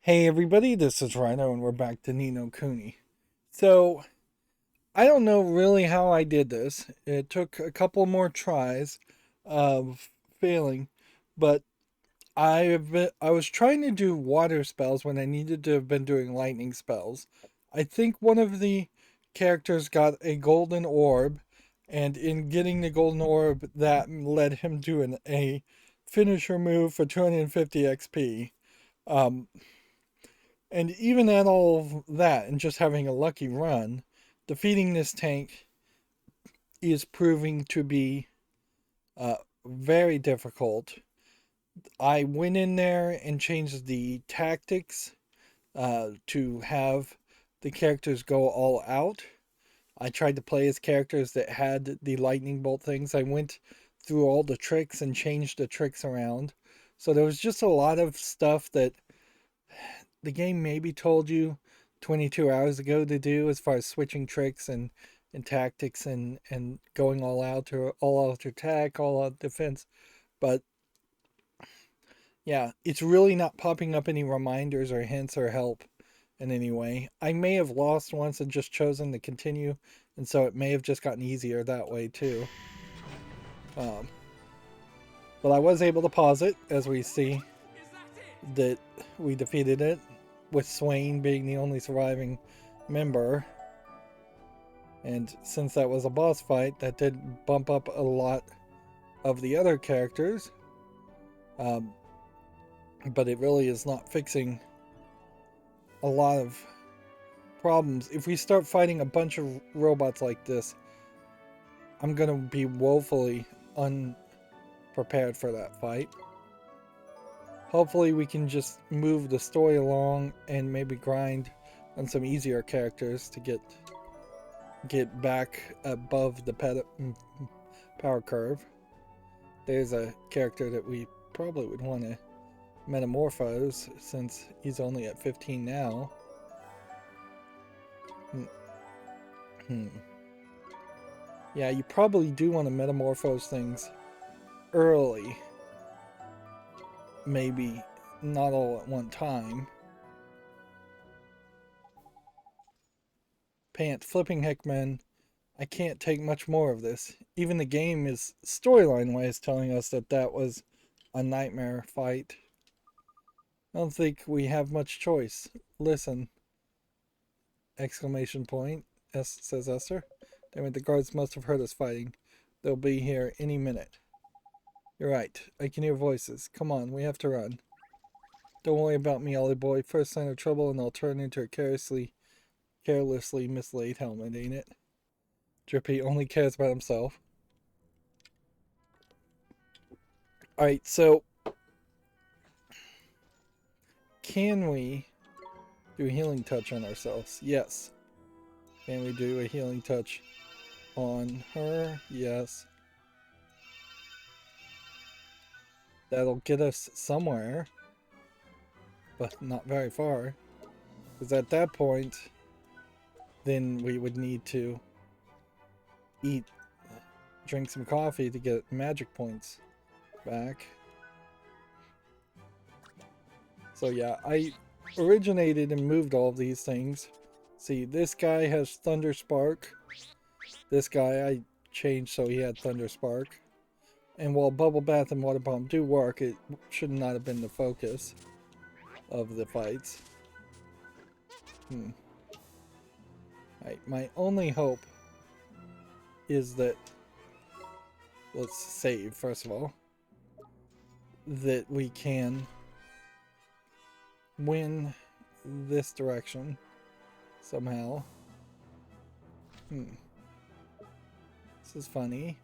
Hey everybody, this is Rydo and we're back to Ni no Kuni. So, I don't know really how I did this. It took a couple more tries of failing, but I was trying to do water spells when I needed to have been doing lightning spells. I think one of the characters got a golden orb, and in getting the golden orb, that led him to a finisher move for 250 XP. Um, and even at all that, and just having a lucky run, defeating this tank is proving to be uh, very difficult. I went in there and changed the tactics to have the characters go all out. I tried to play as characters that had the lightning bolt things. I went through all the tricks and changed the tricks around. So there was just a lot of stuff that the game maybe told you 22 hours ago to do as far as switching tricks and tactics and going all out attack, all out defense. But yeah, it's really not popping up any reminders or hints or help in any way. I may have lost once and just chosen to continue, and so it may have just gotten easier that way too. Um, but I was able to pause it as we see that we defeated it, with Swain being the only surviving member. And since that was a boss fight, that did bump up a lot of the other characters. Um, but it really is not fixing a lot of problems. If we start fighting a bunch of robots like this, I'm going to be woefully unprepared for that fight. Hopefully we can just move the story along and maybe grind on some easier characters to get back above the power curve. There's a character that we probably would want to metamorphose since he's only at 15 now. Hmm. Yeah, you probably do want to metamorphose things early. Maybe not all at one time. Pants, flipping Hickman. I can't take much more of this. Even the game is storyline wise telling us that that was a nightmare fight. I don't think we have much choice. Listen! Exclamation point. Says Esther. Damn it, the guards must have heard us fighting. They'll be here any minute. You're right. I can hear voices. Come on, we have to run. Don't worry about me, Ollie boy. First sign of trouble and I'll turn into a carelessly mislaid helmet, ain't it? Drippy only cares about himself. Alright, so can we do a healing touch on ourselves? Yes. Can we do a healing touch on her? Yes. That'll get us somewhere, but not very far. Because at that point, then we would need to eat, drink some coffee to get magic points back. So yeah, I originated and moved all of these things. See, this guy has Thunder Spark. This guy I changed so he had Thunder Spark. And while Bubble Bath and Water Bomb do work, it should not have been the focus of the fights. Right, my only hope is that, let's save first of all, that we can win this direction somehow. This is funny.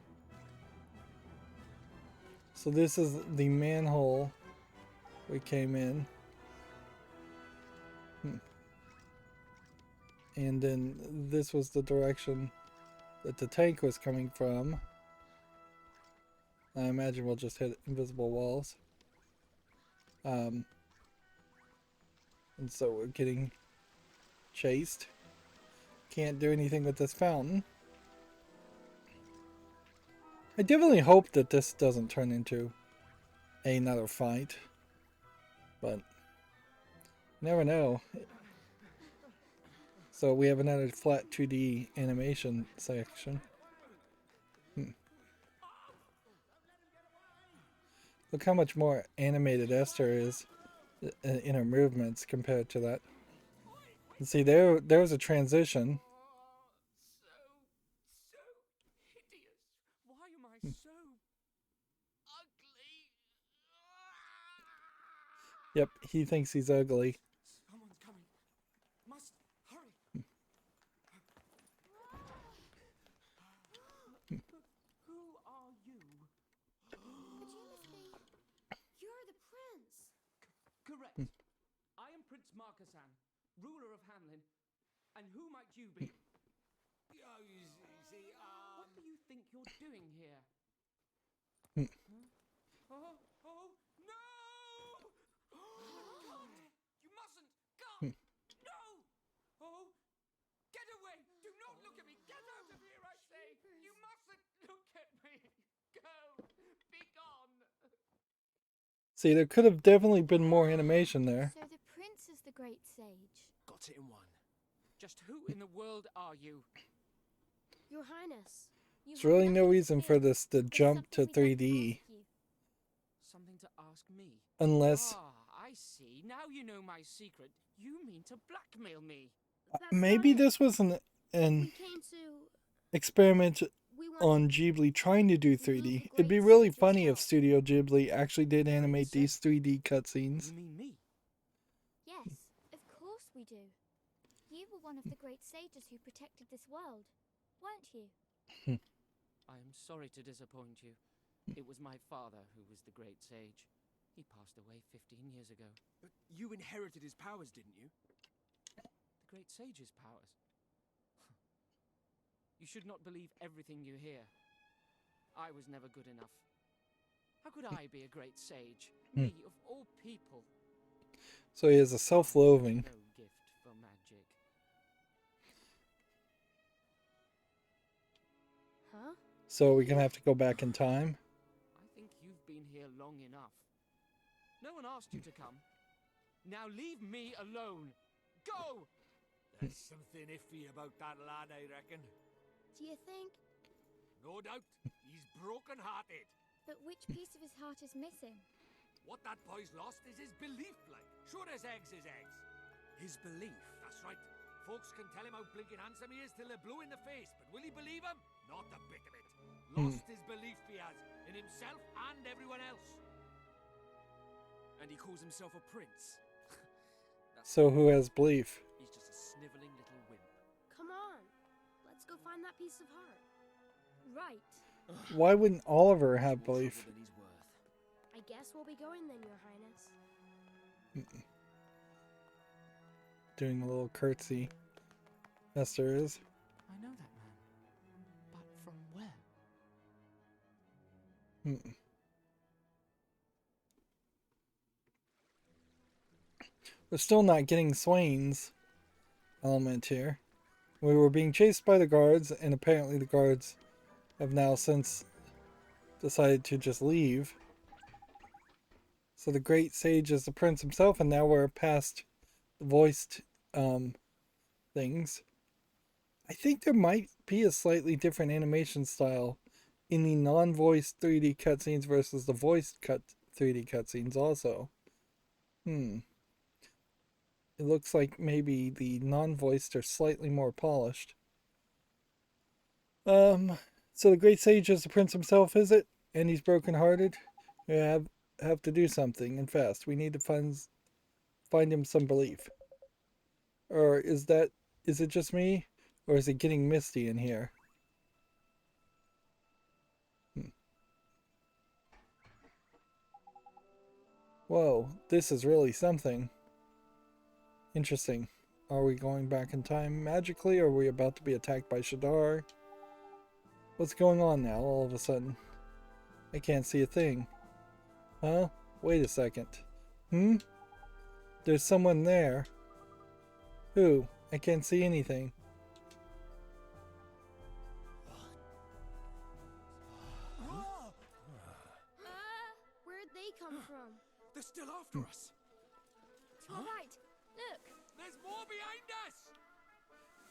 So this is the manhole we came in. And then this was the direction that the tank was coming from. I imagine we'll just hit invisible walls. And so we're getting chased. Can't do anything with this fountain. I definitely hope that this doesn't turn into another fight. But Never know. So we have another flat 2D animation section. Look how much more animated Esther is in her movements compared to that. And see, there was a transition. So hideous. Why am I so ugly? Yep, he thinks he's ugly. Someone's coming. Must hurry. Who are you? But you must be... You're the prince. Correct. I am Prince Markasan, ruler of Hamlin. And who might you be? Oh, you see, What do you think you're doing here? Hmm. Oh, no! God! You mustn't! God! No! Oh, get away! Do not look at me! Get out of here, I say! You mustn't look at me! Go! Be gone! See, there could have definitely been more animation there. So the prince is the great sage. got it in one. Just who in the world are you? Your Highness. There's really no reason for this to jump to 3D. Something to ask me? Unless I see. Now you know my secret. You mean to blackmail me. maybe this was an We came to... experiment We on Ghibli trying to do 3D. It'd be really funny if Studio Ghibli actually did animate these 3D cutscenes. You mean me? Yes, of course we do. You were one of the great sages who protected this world, weren't you? I am sorry to disappoint you. It was my father who was the great sage. He passed away 15 years ago. But you inherited his powers, didn't you? The great sage's powers. You should not believe everything you hear. I was never good enough. How could I be a great sage? Me, of all people. So he has a self-loathing. No gift for magic. Huh? So we're gonna have to go back in time. I think you've been here long enough. No one asked you to come. Now leave me alone. Go! There's something iffy about that lad, I reckon. Do you think? No doubt, he's broken-hearted. But which piece of his heart is missing? What that boy's lost is his belief, like. Sure as eggs is eggs. His belief? That's right. Folks can tell him how blinking handsome he is till they're blue in the face, but will he believe him? Not a bit of it. Lost his belief he has, in himself and everyone else. And he calls himself a prince. So who has belief? He's just a sniveling little wimp. Come on. Let's go find that piece of heart. Right. Why wouldn't Oliver have More belief? trouble than he's worth. I guess we'll be going then, Your Highness. Doing a little curtsy. Esther is. I know that man. But from where? We're still not getting Swain's element here. We were being chased by the guards, and apparently the guards have now since decided to just leave. So the great sage is the prince himself, and now we're past the voiced things. I think there might be a slightly different animation style in the non-voiced 3D cutscenes versus the voiced 3D cutscenes also. It looks like maybe the non-voiced are slightly more polished. So the great sage is the prince himself, is it? And he's broken-hearted? We have to do something, and fast. We need to find him some belief. Or is it just me? Or is it getting misty in here? Whoa, this is really something. Interesting. Are we going back in time magically, or are we about to be attacked by Shadar? What's going on now, all of a sudden? I can't see a thing. Huh? Wait a second. There's someone there. Who? I can't see anything. Where'd they come from? They're still after us. It's all right. Look. There's more behind us!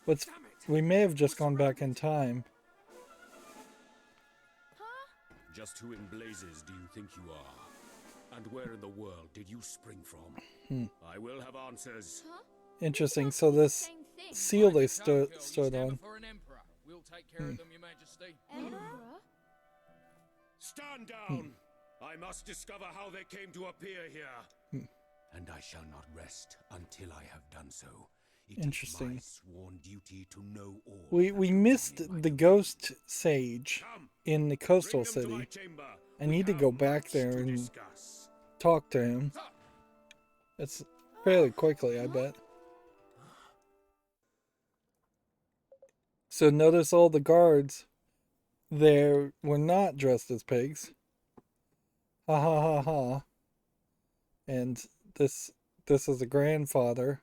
What's Damn it! we may have just gone back in time. Huh? Just who in blazes do you think you are? And where in the world did you spring from? I will have answers. Huh? Interesting. Must So be the this same thing. seal they Mind your tongue, stood girl. You stood stand on. before an emperor. We'll take care of them, your majesty. Emperor? Stand down! I must discover how they came to appear here. And I shall not rest until I have done so. It Interesting. is my sworn duty to know all. We that goes missed on in my the domain. ghost sage Come, in the bring coastal them to my city. chamber. I We need to have go back much there to and discuss. talk to him. It's fairly quickly, I bet. So notice all the guards there were not dressed as pigs. Ha ha ha ha. And this is a grandfather.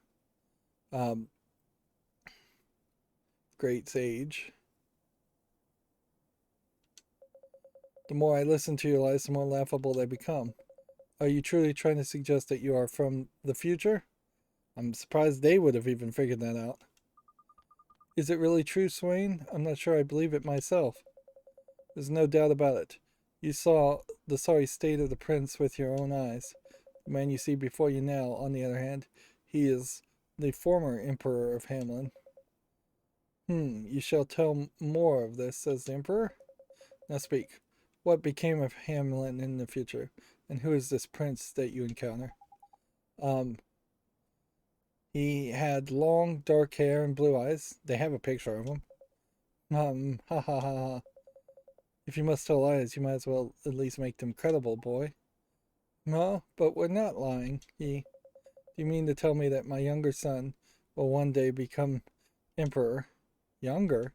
Great sage. The more I listen to your lies, the more laughable they become. Are you truly trying to suggest that you are from the future? I'm surprised they would have even figured that out. Is it really true, Swain? I'm not sure I believe it myself. There's no doubt about it. You saw the sorry state of the prince with your own eyes. The man you see before you now, on the other hand, he is the former emperor of Hamlin. You shall tell more of this, says the emperor. Now speak. What became of Hamlin in the future? And who is this prince that you encounter? He had long, dark hair and blue eyes. They have a picture of him. Ha ha ha ha. If you must tell lies, you might as well at least make them credible, boy. No, but we're not lying. Do you mean to tell me that my younger son will one day become emperor? Younger?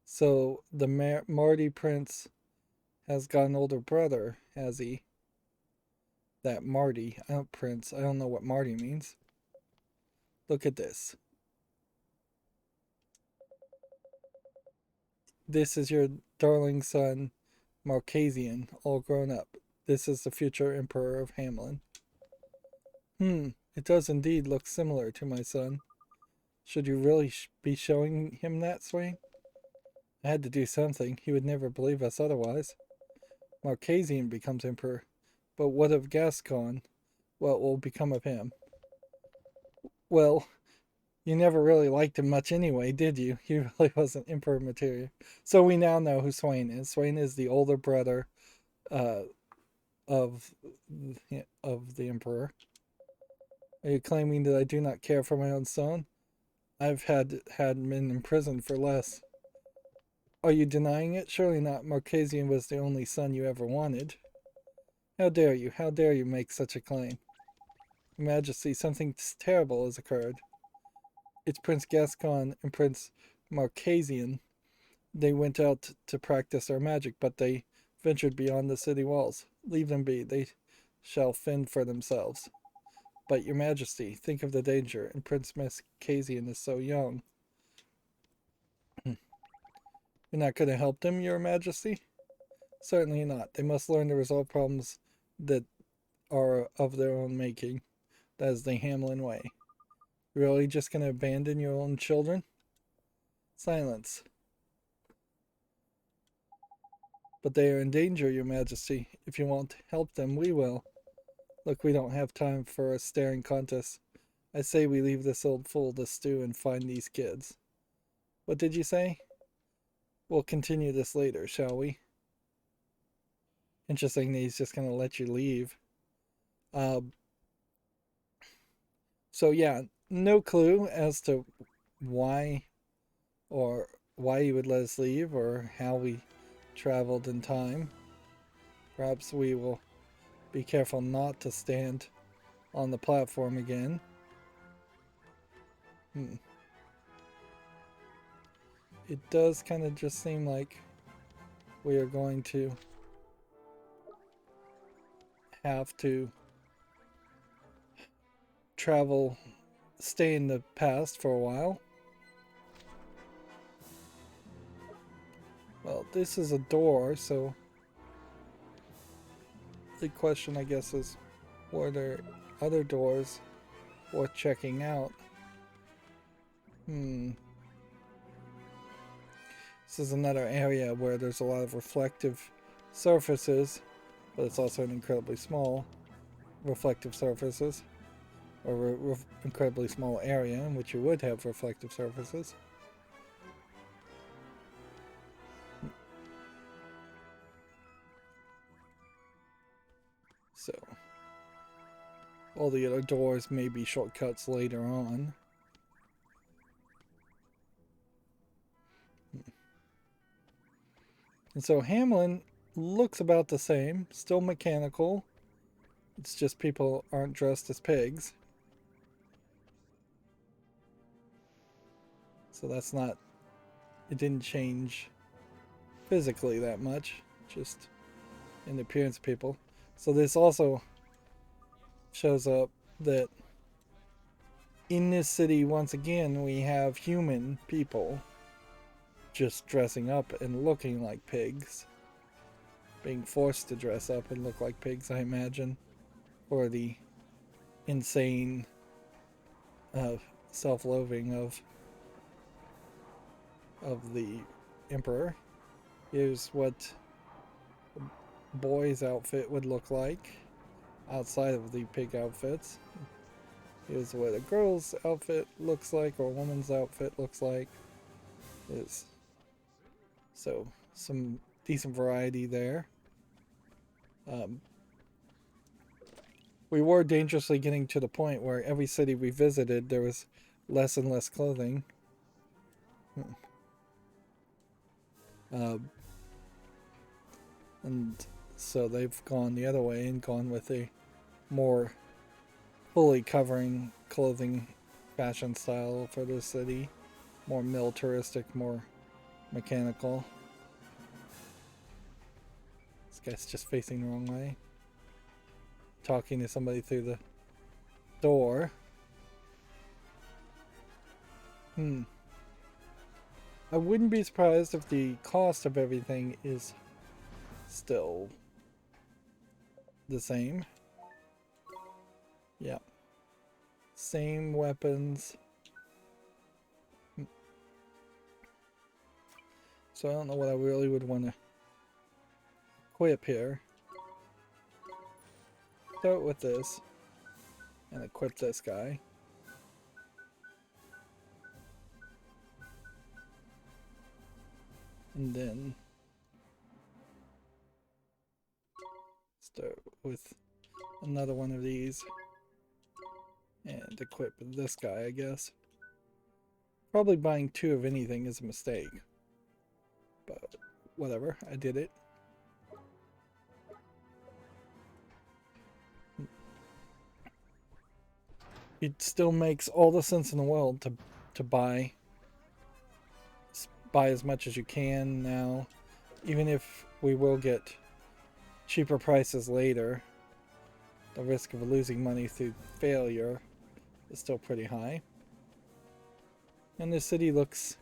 So the Marty prince has got an older brother, has he? That Marty, prince, I don't know what Marty means. Look at this. This is your darling son, Marquesian, all grown up. This is the future emperor of Hamlin. It does indeed look similar to my son. Should you really be showing him that, Swain? I had to do something. He would never believe us otherwise. Marquesian becomes emperor. But what of Gascon? What will become of him? Well, you never really liked him much anyway, did you? He really wasn't emperor material. So we now know who Swain is. Swain is the older brother of the emperor. Are you claiming that I do not care for my own son? I've had men in prison for less. Are you denying it? Surely not. Marquesian was the only son you ever wanted. How dare you? How dare you make such a claim? Your Majesty, something terrible has occurred. It's Prince Gascon and Prince Marquesian. They went out to practice their magic, but they ventured beyond the city walls. Leave them be. They shall fend for themselves. But, Your Majesty, think of the danger, and Prince Marquesian is so young. You're not going to help them, Your Majesty? Certainly not. They must learn to resolve problems that are of their own making. That is the Hamlin way. Really just going to abandon your own children? Silence. But they are in danger, Your Majesty. If you won't help them, we will. Look, we don't have time for a staring contest. I say we leave this old fool to stew and find these kids. What did you say? We'll continue this later, shall we? Interesting that he's just going to let you leave. So yeah, no clue as to why he would let us leave or how we traveled in time. Perhaps we will be careful not to stand on the platform again. It does kind of just seem like we are going to have to stay in the past for a while. Well, this is a door, so the question, I guess, is, were there other doors worth checking out. This is another area where there's a lot of reflective surfaces, but it's also an incredibly small reflective surfaces, or incredibly small area in which you would have reflective surfaces. So, all the other doors may be shortcuts later on. And so Hamlin looks about the same, still mechanical. It's just people aren't dressed as pigs. So that's not, it didn't change physically that much, just in the appearance of people. So this also shows up that in this city, once again, we have human people just dressing up and looking like pigs. Being forced to dress up and look like pigs, I imagine. For the insane self-loathing of the Emperor. Here's what a boy's outfit would look like outside of the pig outfits. Here's what a girl's outfit looks like, or a woman's outfit looks like. So some decent variety there. We were dangerously getting to the point where every city we visited there was less and less clothing. And so they've gone the other way and gone with a more fully covering clothing fashion style for the city. More militaristic, more mechanical. This guy's just facing the wrong way. Talking to somebody through the door. I wouldn't be surprised if the cost of everything is still the same. Yeah. Same weapons. So I don't know what I really would want to equip here. Start with this and equip this guy. And then start with another one of these and equip this guy, I guess. Probably buying two of anything is a mistake, but whatever, I did it. It still makes all the sense in the world to buy as much as you can now, even if we will get cheaper prices later. The risk of losing money through failure is still pretty high. And the city looks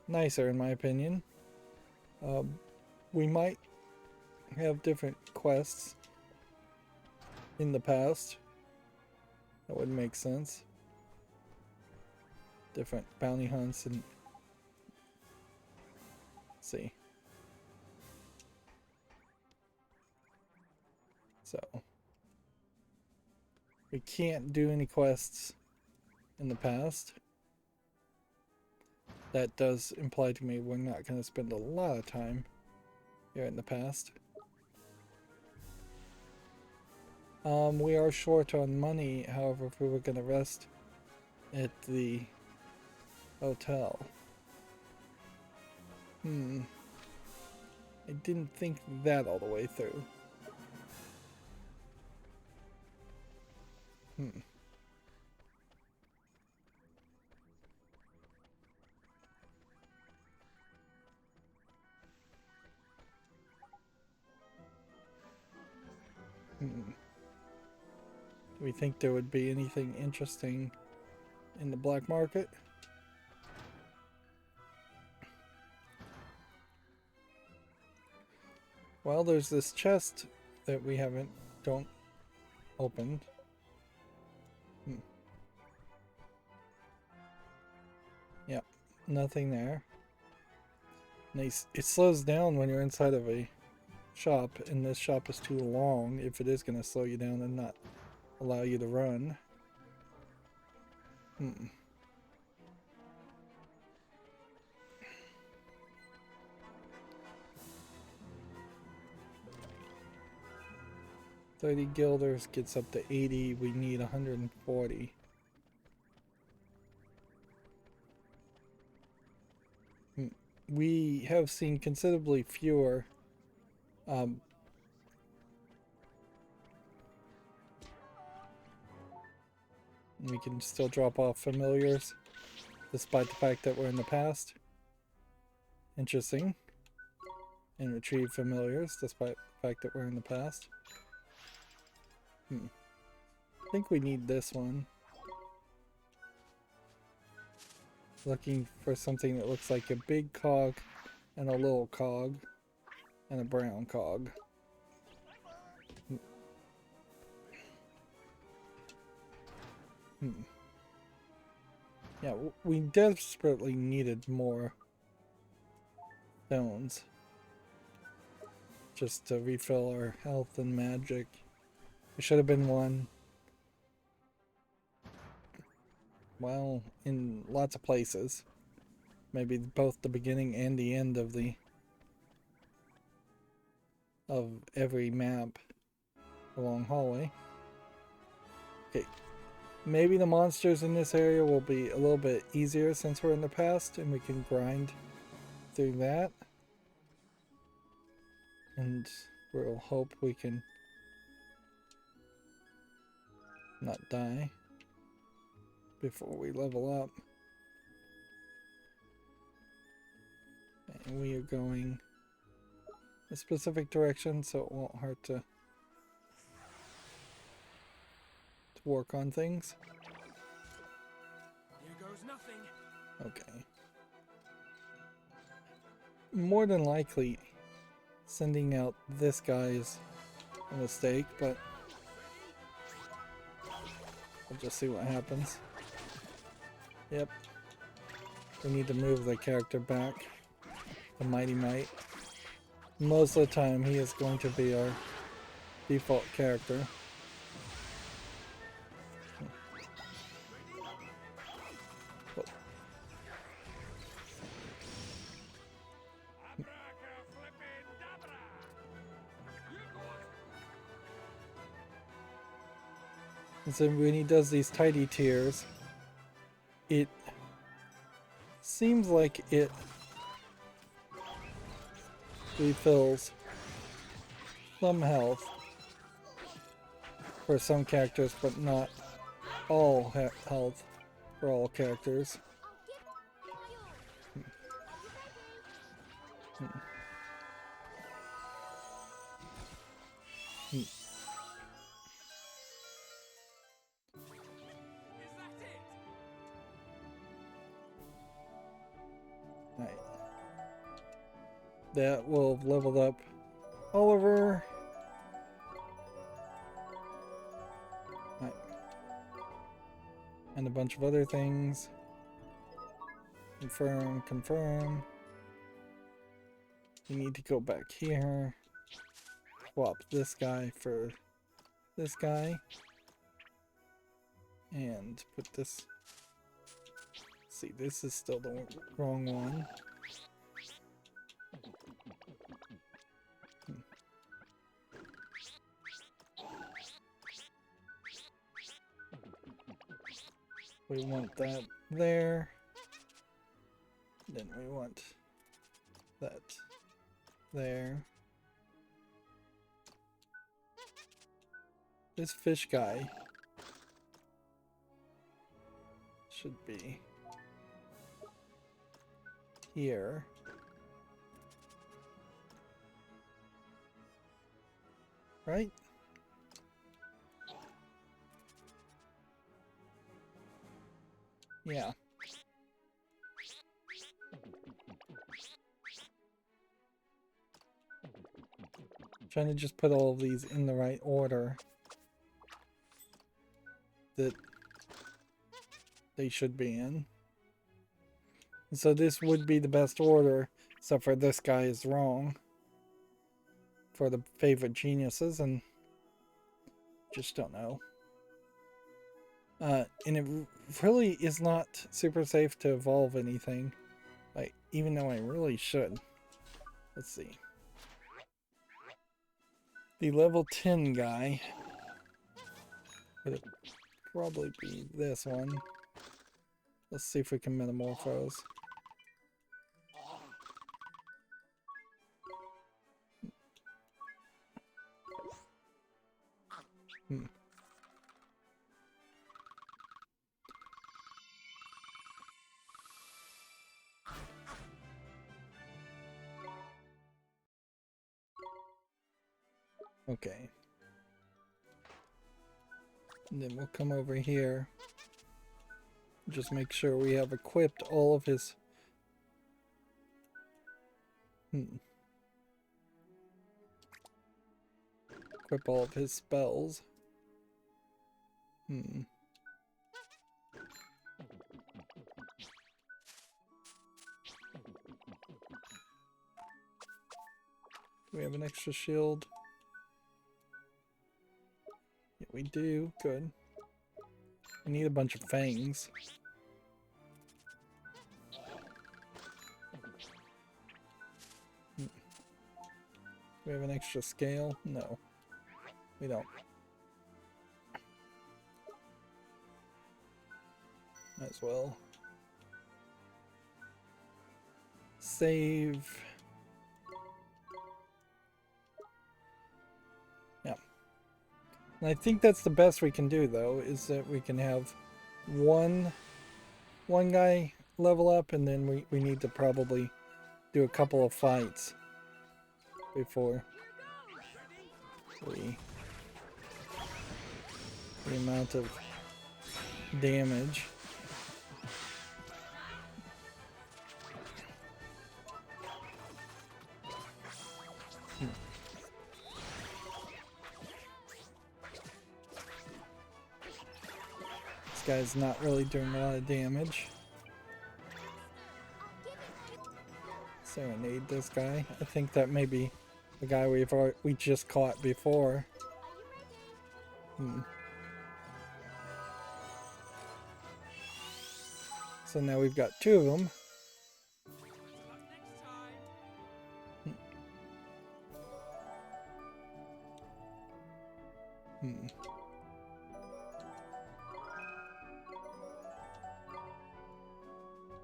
nicer in my opinion. We might have different quests in the past. That would make sense. Different bounty hunts and see. So we can't do any quests in the past. That does imply to me we're not going to spend a lot of time here in the past. We are short on money, however, if we were going to rest at the hotel. I didn't think that all the way through. Do we think there would be anything interesting in the black market? Well, there's this chest that we don't opened. nothing there. Nice. It slows down when you're inside of a shop, and this shop is too long if it is going to slow you down and not allow you to run. 30 guilders gets up to 80. We need 140. We have seen considerably fewer we can still drop off familiars despite the fact that we're in the past. Interesting. And retrieve familiars despite the fact that we're in the past. I think we need this one. Looking for something that looks like a big cog and a little cog and a brown cog. Yeah, we desperately needed more stones just to refill our health and magic. There should have been one. Well, in lots of places. Maybe both the beginning and the end of every map along hallway. Okay. Maybe the monsters in this area will be a little bit easier since we're in the past and we can grind through that. And we'll hope we can not die before we level up. And we are going a specific direction, so it won't hurt to work on things. Here goes nothing. Okay. More than likely, sending out this guy is a mistake, but we'll just see what happens. Yep. We need to move the character back. The Mighty Might. Most of the time, he is going to be our default character. And so when he does these tidy tiers, it seems like it refills some health for some characters, but not all health for all characters. Right. That will have leveled up Oliver. Right. And a bunch of other things. Confirm, confirm. We need to go back here. Swap this guy for this guy. And put this... See, this is still the wrong one. We want that there. Then we want that there. This fish guy should be here. Right? Yeah. Trying to just put all of these in the right order that they should be in. So this would be the best order, except for this guy is wrong for the favorite geniuses, and just don't know. And it really is not super safe to evolve anything, like, even though I really should. Let's see. The level 10 guy would probably be this one. Let's see if we can metamorphose. Okay. And then we'll come over here. Just make sure we have equipped all of his... Equip all of his spells. Do we have an extra shield? Yeah, we do. Good. We need a bunch of fangs. Do we have an extra scale? No. We don't. Might as well. Save. Yeah. And I think that's the best we can do, though, is that we can have one guy level up, and then we need to probably do a couple of fights before the amount of damage. This guy's not really doing a lot of damage. Serenade this guy. I think that may be the guy we just caught before. So now we've got two of them.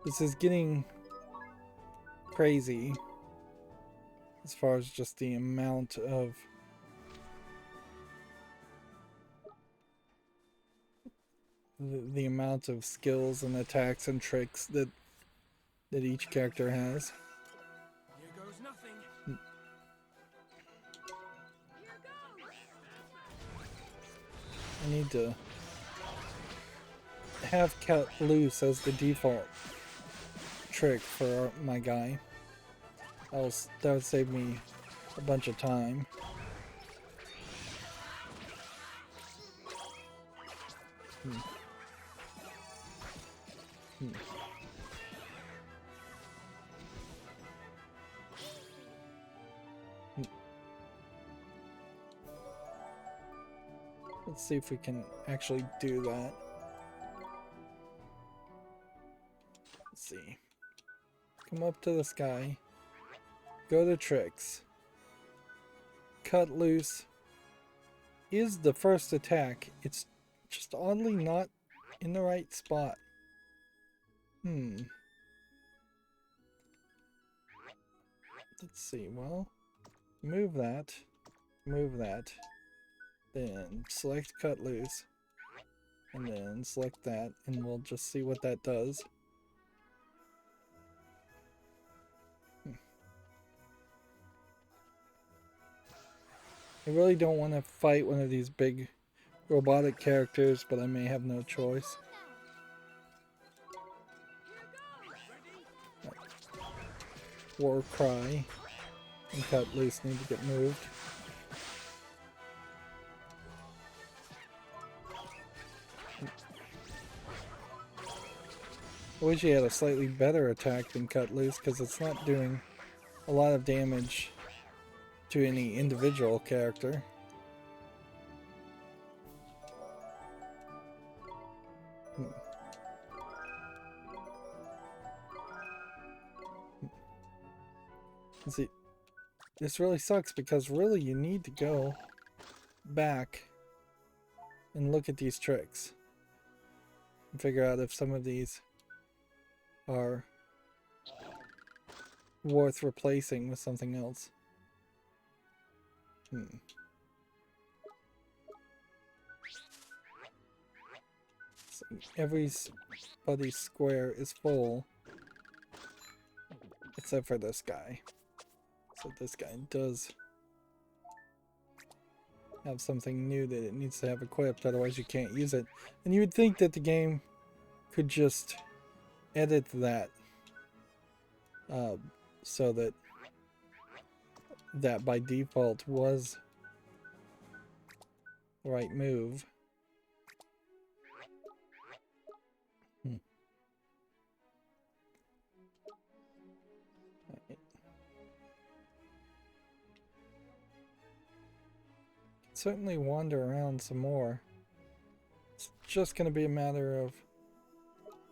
This is getting crazy as far as just the amount of the amount of skills and attacks and tricks that each character has. Here goes nothing. I need to have cut loose as the default trick for my guy. That would save me a bunch of time. Let's see if we can actually do that. Let's see. Come up to this guy. Go to tricks. Cut loose is the first attack. It's just oddly not in the right spot. Let's see. Well, move that. Move that. Then select cut loose. And then select that, and we'll just see what that does. I really don't want to fight one of these big robotic characters, but I may have no choice. War cry and cut loose need to get moved. I wish he had a slightly better attack than Cut Loose, because it's not doing a lot of damage to any individual character. See, this really sucks because really you need to go back and look at these tricks and figure out if some of these are worth replacing with something else. So everybody's square is full except for this guy. So this guy does have something new that it needs to have equipped, otherwise you can't use it. And you would think that the game could just edit that so that by default was the right move. Certainly wander around some more. It's just going to be a matter of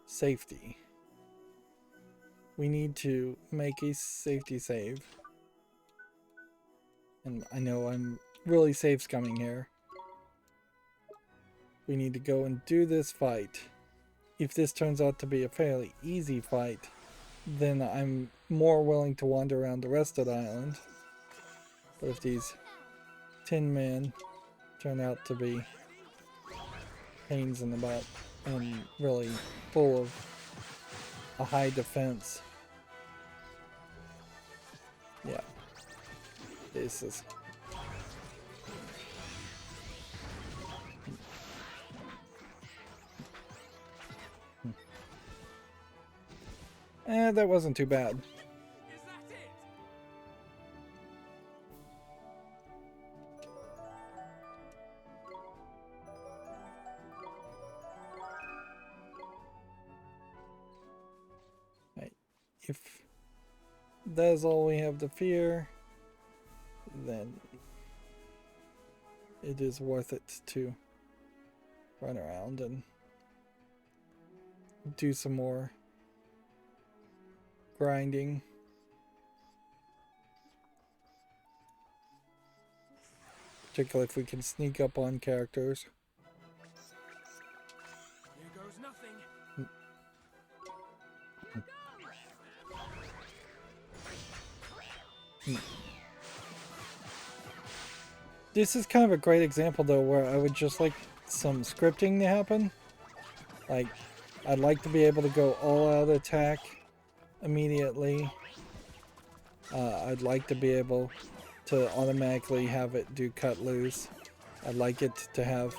safety. We need to make a safety save. And I know I'm really safe scumming here. We need to go and do this fight. If this turns out to be a fairly easy fight, then I'm more willing to wander around the rest of the island. But if these Tin Men turn out to be pains in the butt and really full of a high defense, yeah, this is that wasn't too bad. Is that it? Right. If that's all we have to fear, then it is worth it to run around and do some more grinding. Particularly if we can sneak up on characters. Here goes nothing. This is kind of a great example though where I would just like some scripting to happen. Like, I'd like to be able to go all out attack immediately. I'd like to be able to automatically have it do cut loose. I'd like it to have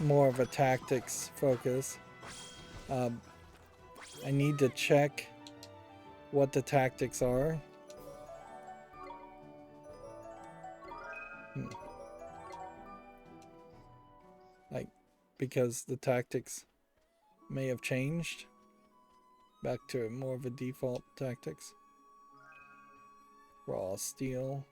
more of a tactics focus. I need to check what the tactics are. Like, because the tactics may have changed back to more of a default tactics. Raw steel.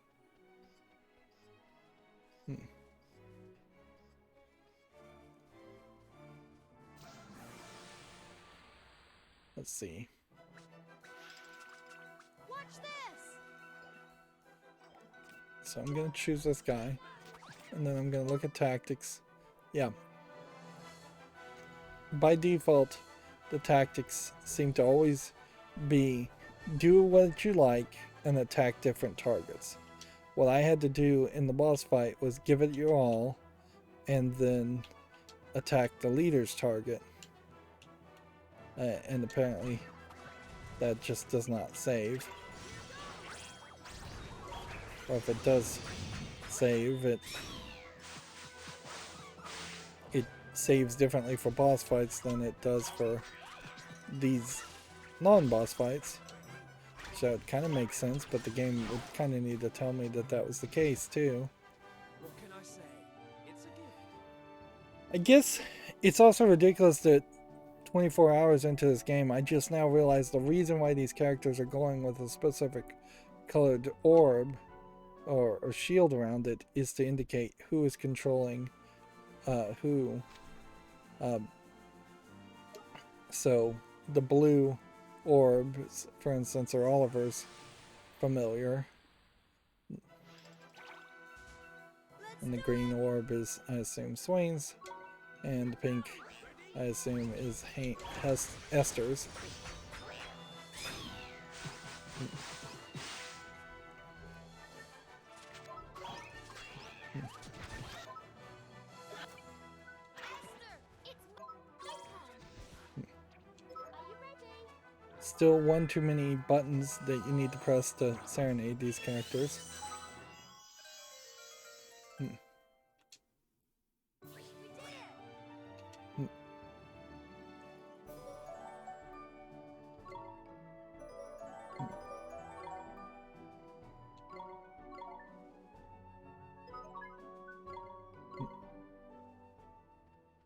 Let's see. Watch this! So I'm gonna choose this guy, and then I'm gonna look at tactics. Yeah. By default, the tactics seem to always be do what you like and attack different targets. What I had to do in the boss fight was give it your all and then attack the leader's target. And apparently that just does not save. Or if it does save, it saves differently for boss fights than it does for these non-boss fights. So it kind of makes sense, but the game would kind of need to tell me that that was the case too. What can I say? It's a gift. I guess it's also ridiculous that 24 hours into this game, I just now realized the reason why these characters are going with a specific colored orb or shield around it is to indicate who is controlling who. So the blue orbs, for instance, are Oliver's familiar. And the green orb is, I assume, Swain's. And the pink, I assume, is Esther's. Still one too many buttons that you need to press to serenade these characters.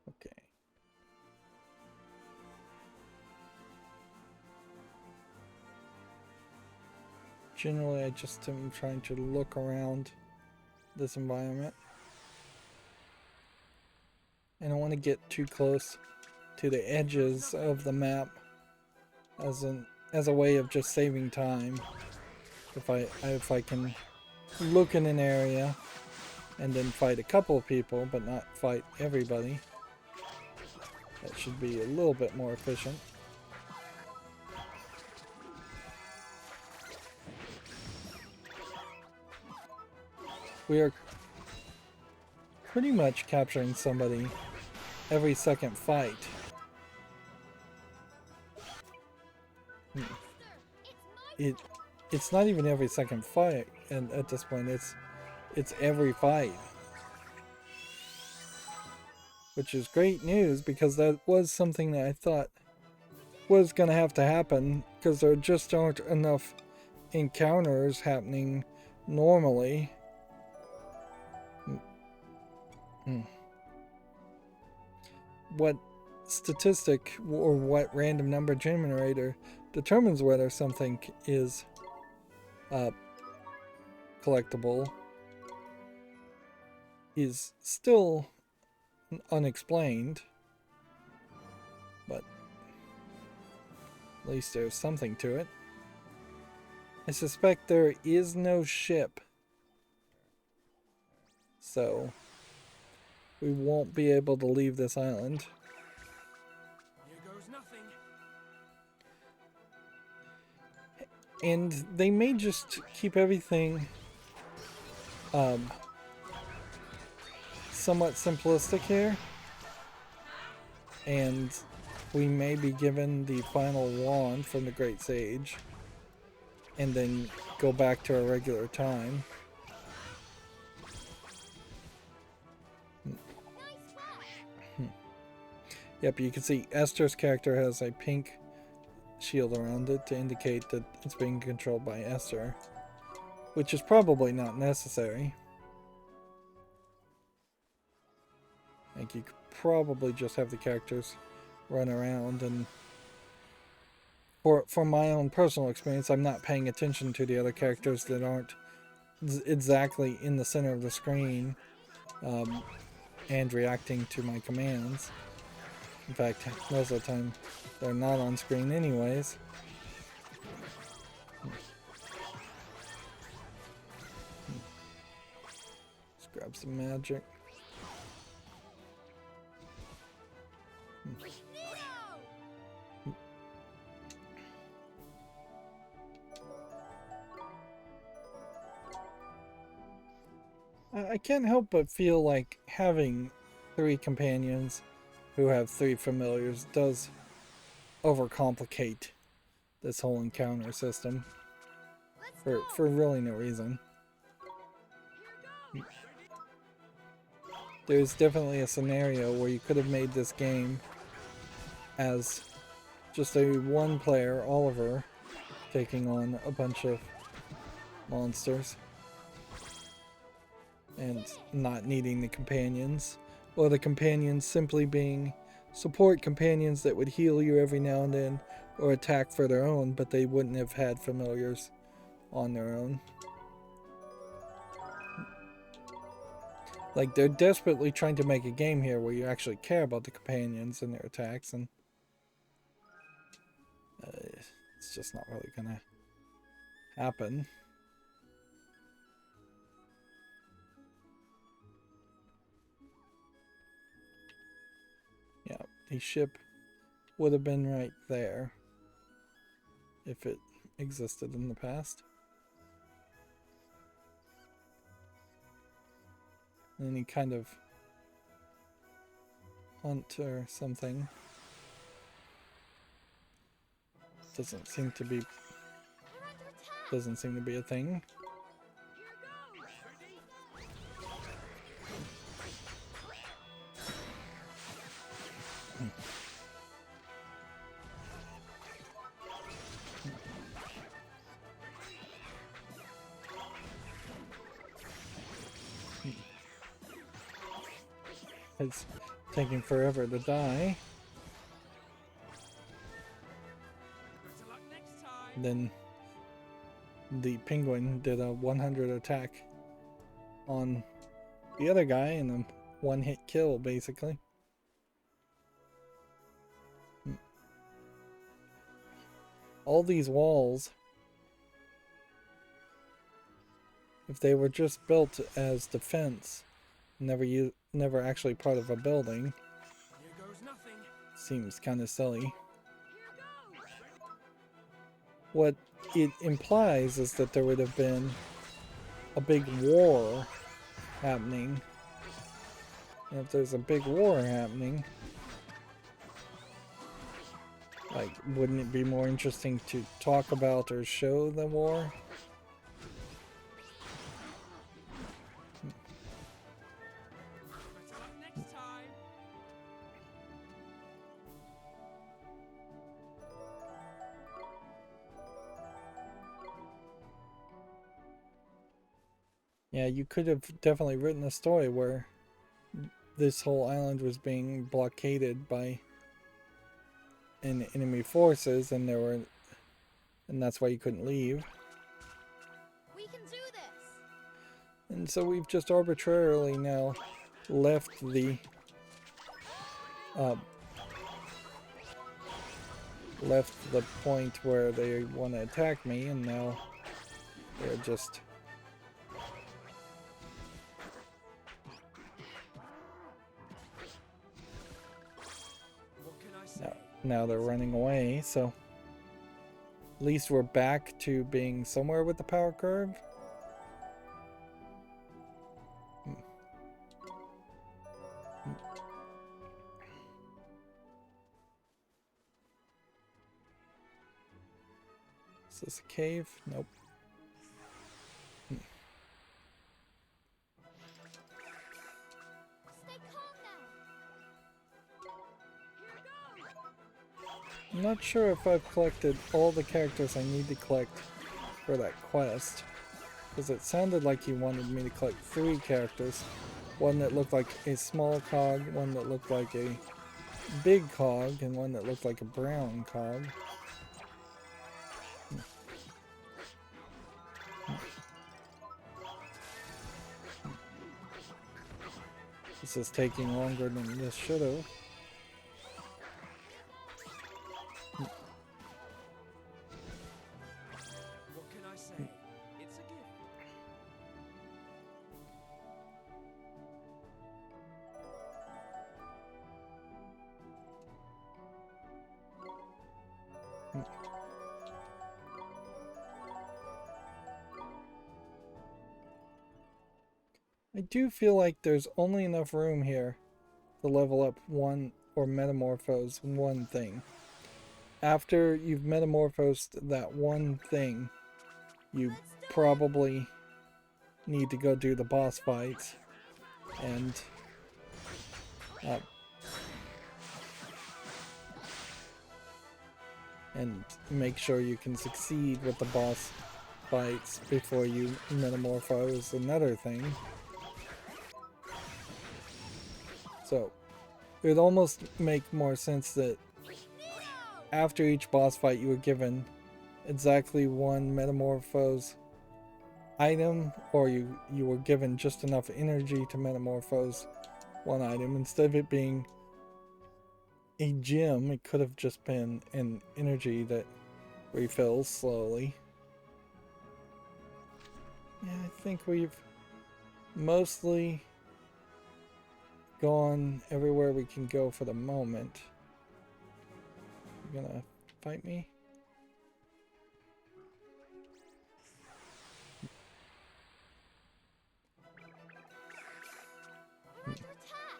Okay. Generally, I just am trying to look around this environment. I don't want to get too close to the edges of the map as a way of just saving time. If I can look in an area and then fight a couple of people but not fight everybody, that should be a little bit more efficient. We are pretty much capturing somebody every second fight. It's not even every second fight, and at this point it's every fight. Which is great news, because that was something that I thought was going to have to happen, because there just aren't enough encounters happening normally. What statistic or what random number generator determines whether something is collectible is still unexplained, but at least there's something to it. I suspect there is no ship, so we won't be able to leave this island. Here goes nothing. And they may just keep everything somewhat simplistic here, and we may be given the final wand from the Great Sage and then go back to our regular time. Yep, you can see Esther's character has a pink shield around it to indicate that it's being controlled by Esther, which is probably not necessary. I think you could probably just have the characters run around, and for my own personal experience, I'm not paying attention to the other characters that aren't exactly in the center of the screen and reacting to my commands. In fact, most of the time they're not on screen anyways. Let's grab some magic. I can't help but feel like having 3 companions who have 3 familiars does overcomplicate this whole encounter system for really no reason. There's definitely a scenario where you could have made this game as just a 1-player Oliver taking on a bunch of monsters and not needing the companions, or the companions simply being support companions that would heal you every now and then or attack for their own, but they wouldn't have had familiars on their own. Like, they're desperately trying to make a game here where you actually care about the companions and their attacks, and it's just not really gonna happen. Yeah, the ship would have been right there if it existed in the past. Any kind of hunt or something doesn't seem to be a thing. It's taking forever to die. Then the penguin did a 100 attack on the other guy and a one-hit kill, basically. All these walls, if they were just built as defense, never actually part of a building, seems kind of silly. What it implies is that there would have been a big war happening. And if there's a big war happening, like, wouldn't it be more interesting to talk about or show the war? Yeah, you could have definitely written a story where this whole island was being blockaded by enemy forces, and that's why you couldn't leave. We can do this. And so we've just arbitrarily now left the point where they want to attack me, and now they're just now they're running away, so at least we're back to being somewhere with the power curve. Is this a cave? Nope. Stay calm now. I'm not sure if I've collected all the characters I need to collect for that quest, because it sounded like he wanted me to collect 3 characters. One that looked like a small cog, one that looked like a big cog, and one that looked like a brown cog. This is taking longer than this should have. What can I say? It's a gift. I do feel like there's only enough room here to level up one or metamorphose one thing. After you've metamorphosed that one thing, you probably need to go do the boss fights and make sure you can succeed with the boss fights before you metamorphose another thing. So it would almost make more sense that after each boss fight you were given exactly one metamorphose item, or you were given just enough energy to metamorphose one item. Instead of it being a gem, it could have just been an energy that refills slowly. Yeah, I think we've mostly gone everywhere we can go for the moment. You gonna fight me? We're under attack!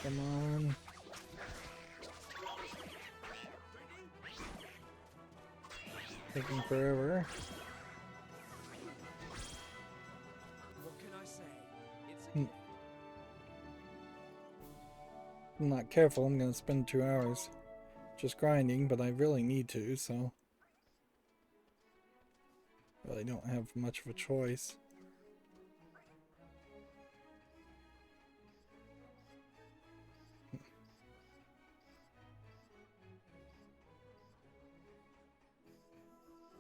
Come on. Taking forever. What can I say? It's a If I'm not careful, I'm gonna spend 2 hours just grinding, but I really need to, so really don't have much of a choice.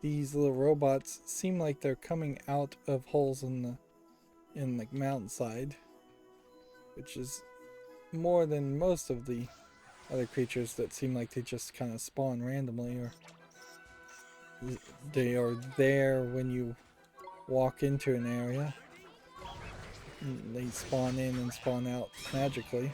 These little robots seem like they're coming out of holes in the mountainside, which is more than most of the other creatures that seem like they just kind of spawn randomly, or they are there when you walk into an area. And they spawn in and spawn out magically.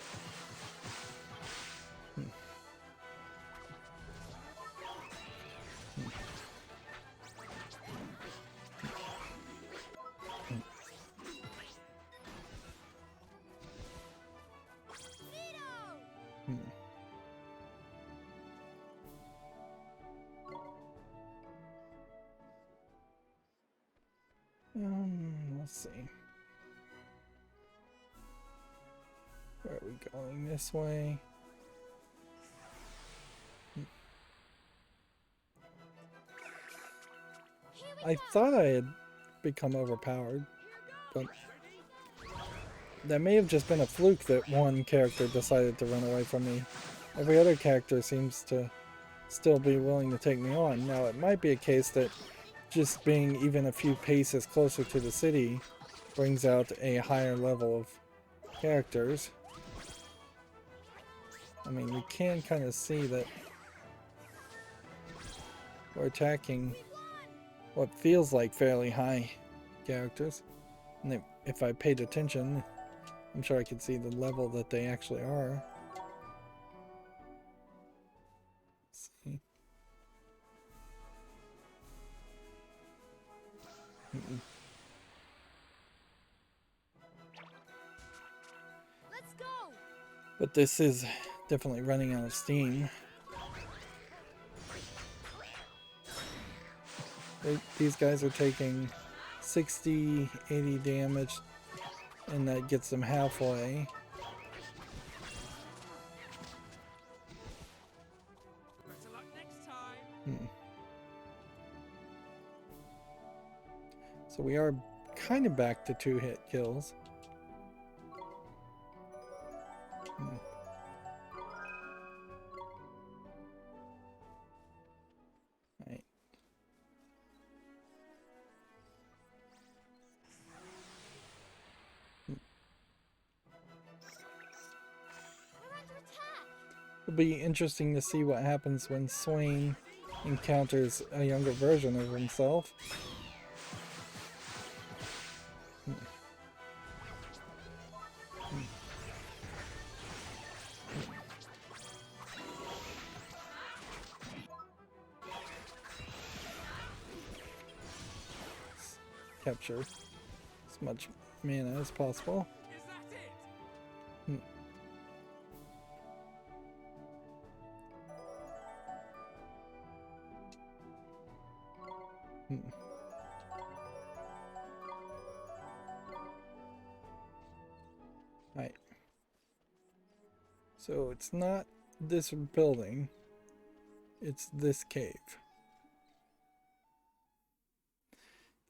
Let's see. Where are we going? This way. I thought I had become overpowered, but that may have just been a fluke that one character decided to run away from me. Every other character seems to still be willing to take me on. Now, it might be a case that just being even a few paces closer to the city brings out a higher level of characters. I mean, we can kind of see that we're attacking what feels like fairly high characters. And if I paid attention, I'm sure I could see the level that they actually are. Let's see. Let's go! But this is definitely running out of steam. These guys are taking 60, 80 damage, and that gets them halfway. better luck next time. So we are kind of back to 2-hit kills. Right. We're under attack! It'll be interesting to see what happens when Swain encounters a younger version of himself. Capture as much mana as possible. Is that it? So it's not this building, it's this cave.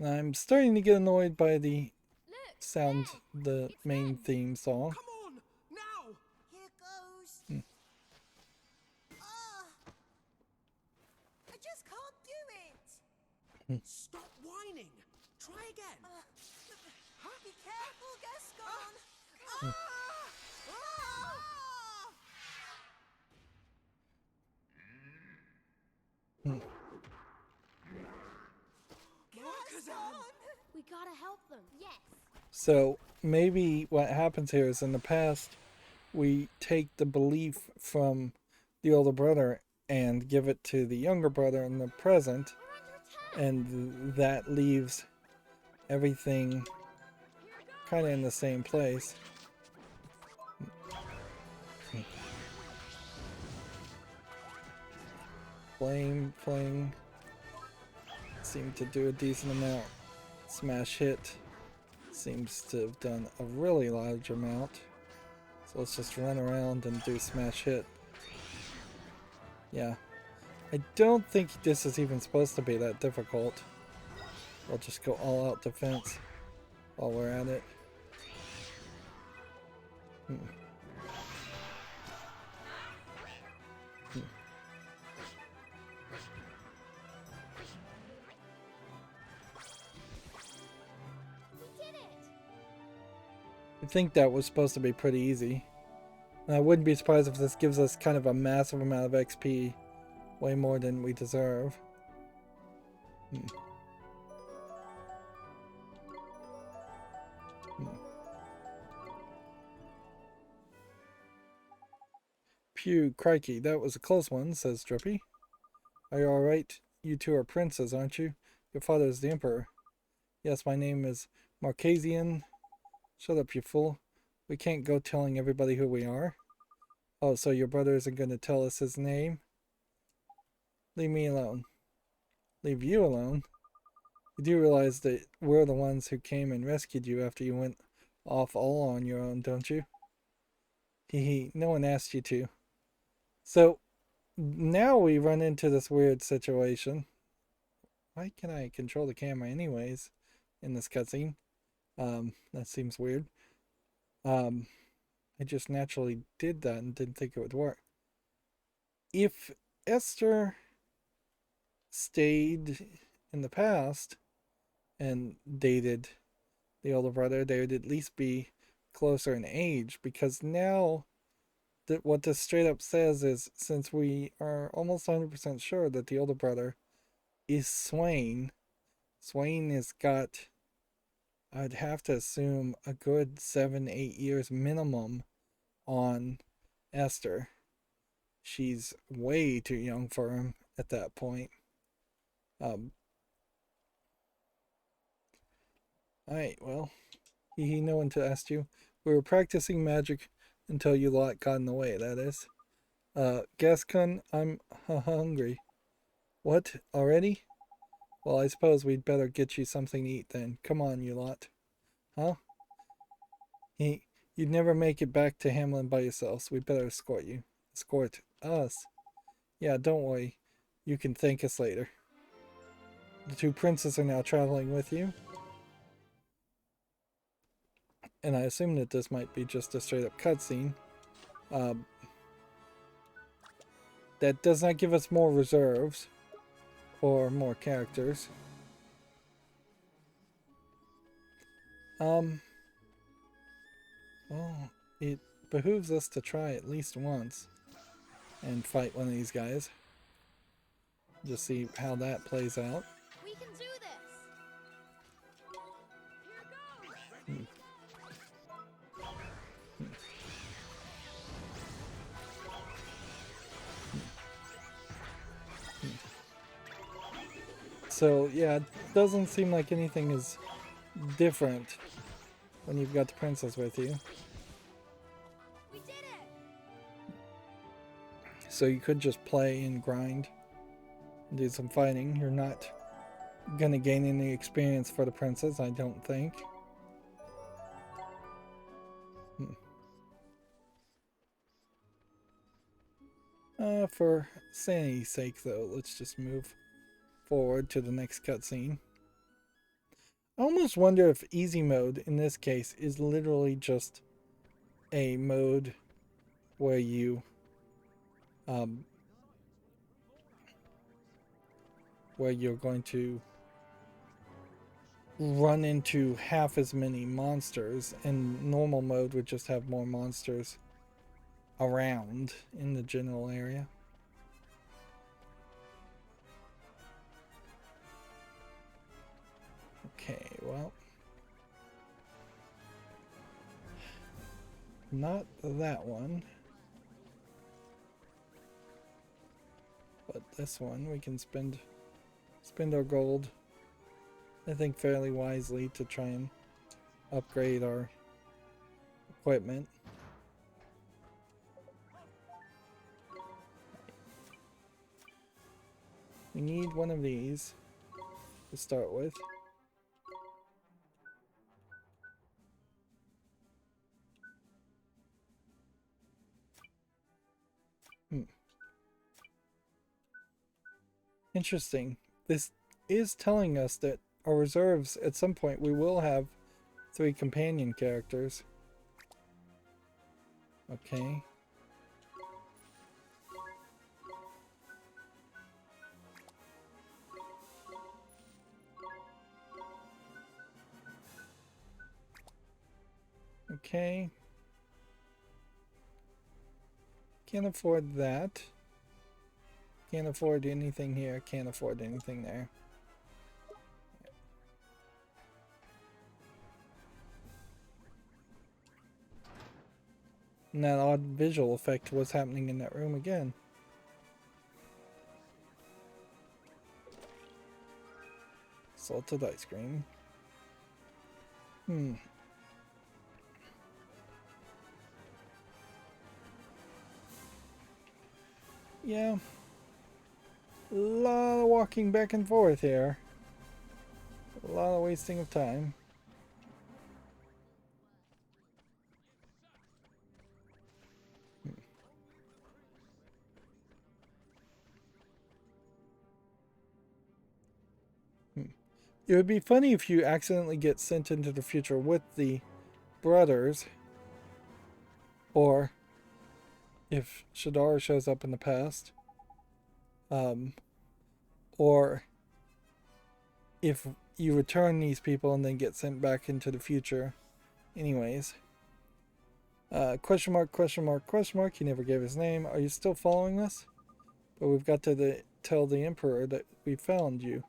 And I'm starting to get annoyed by the Look, sound, there. the It's main them. theme song. Come on, now! Here goes. Hmm. Ah! I just can't do it. Stop whining! Try again! Be careful, Gascon. Hmm. Hmm. Gascon! We gotta help them. Yes. So maybe what happens here is in the past we take the belief from the older brother and give it to the younger brother in the present, We're under attack. and that leaves everything kind of in the same place. Flame, fling. Seemed to do a decent amount. Smash hit seems to have done a really large amount. So let's just run around and do smash hit. Yeah. I don't think this is even supposed to be that difficult. We'll just go all out defense while we're at it. We did it. I think that was supposed to be pretty easy. And I wouldn't be surprised if this gives us kind of a massive amount of XP. Way more than we deserve. Phew, crikey, that was a close one, says Drippy. Are you alright? You two are princes, aren't you? Your father is the emperor. Yes, my name is Marquesian. Shut up, you fool. We can't go telling everybody who we are. Oh, so your brother isn't going to tell us his name? Leave me alone. Leave you alone? You do realize that we're the ones who came and rescued you after you went off all on your own, don't you? Hee, no one asked you to. So, now we run into this weird situation. Why can I control the camera anyways in this cutscene? That seems weird. I just naturally did that and didn't think it would work. If Esther stayed in the past and dated the older brother, they would at least be closer in age, because now that what this straight up says is, since we are almost 100% sure that the older brother is Swain has got, I'd have to assume, a good 7-8 years minimum on Esther. She's way too young for him at that point. Alright, well, no one to ask you. We were practicing magic until you lot got in the way, that is. Gascon, I'm hungry. What, already? Well, I suppose we'd better get you something to eat then. Come on, you lot. Huh? You'd never make it back to Hamlin by yourselves. We'd better escort you. Escort us? Yeah, don't worry. You can thank us later. The two princes are now traveling with you. And I assume that this might be just a straight up cutscene. That does not give us more reserves or more characters. Well, it behooves us to try at least once and fight one of these guys. Just see how that plays out. We can do this. Here goes. So yeah, it doesn't seem like anything is different when you've got the princess with you. We did it. So you could just play and grind and do some fighting. You're not gonna gain any experience for the princess, I don't think. For sanity's sake, though, let's just move forward to the next cutscene. I almost wonder if easy mode in this case is literally just a mode where you where you're going to run into half as many monsters, and normal mode would just have more monsters around in the general area. Okay, well, not that one, but this one we can spend our gold, I think, fairly wisely to try and upgrade our equipment. We need one of these to start with. Interesting. This is telling us that our reserves, at some point, we will have 3 companion characters. Okay. Okay. Can't afford that. Can't afford anything here. Can't afford anything there. And that odd visual effect was happening in that room again. Salted ice cream. Yeah. A lot of walking back and forth here. A lot of wasting of time. It would be funny if you accidentally get sent into the future with the brothers, or if Shadar shows up in the past, or if you return these people and then get sent back into the future. Anyways. Question mark, question mark, question mark. He never gave his name. Are you still following us? But we've got to tell the Emperor that we found you.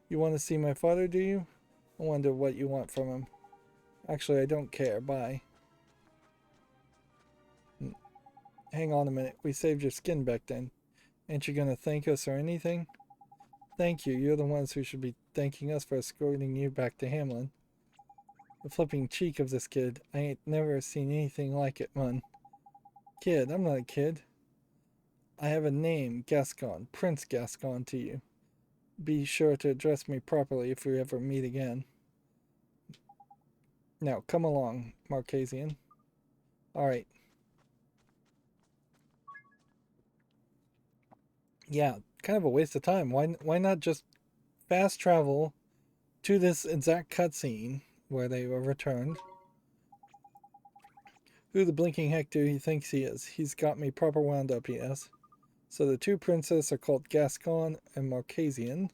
You want to see my father, do you? I wonder what you want from him. Actually, I don't care. Bye. Hang on a minute. We saved your skin back then. Ain't you gonna thank us or anything? Thank you. You're the ones who should be thanking us for escorting you back to Hamlin. The flipping cheek of this kid. I ain't never seen anything like it, man. Kid, I'm not a kid. I have a name, Gascon. Prince Gascon to you. Be sure to address me properly if we ever meet again. Now, come along, Marquesian. Alright. Yeah, kind of a waste of time. Why not just fast travel to this exact cutscene where they were returned? Who the blinking heck do he thinks he is? He's got me proper wound up, yes. So the 2 princes are called Gascon and Marquesian.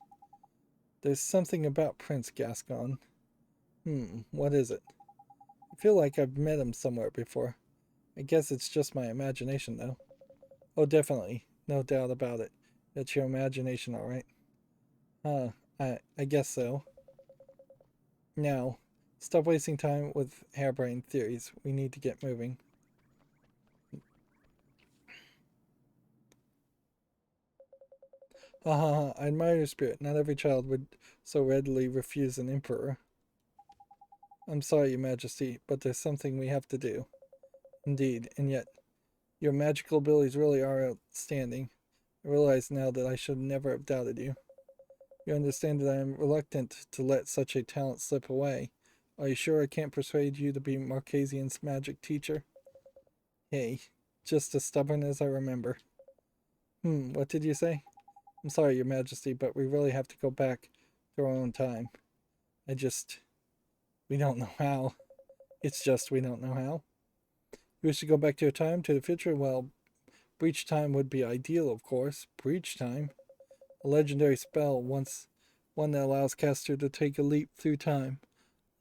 There's something about Prince Gascon. What is it? I feel like I've met him somewhere before. I guess it's just my imagination, though. Oh, definitely. No doubt about it. It's your imagination, alright. I guess so. Now, stop wasting time with harebrained theories. We need to get moving. I admire your spirit. Not every child would so readily refuse an emperor. I'm sorry, Your Majesty, but there's something we have to do. Indeed, and yet, your magical abilities really are outstanding. I realize now that I should never have doubted you. You understand that I am reluctant to let such a talent slip away. Are you sure I can't persuade you to be Marquesian's magic teacher? Hey, just as stubborn as I remember. What did you say? I'm sorry, Your Majesty, but we really have to go back to our own time. We don't know how. It's just we don't know how. You wish to go back to your time, to the future? Well, breach time would be ideal, of course. Breach time? A legendary spell, one that allows caster to take a leap through time.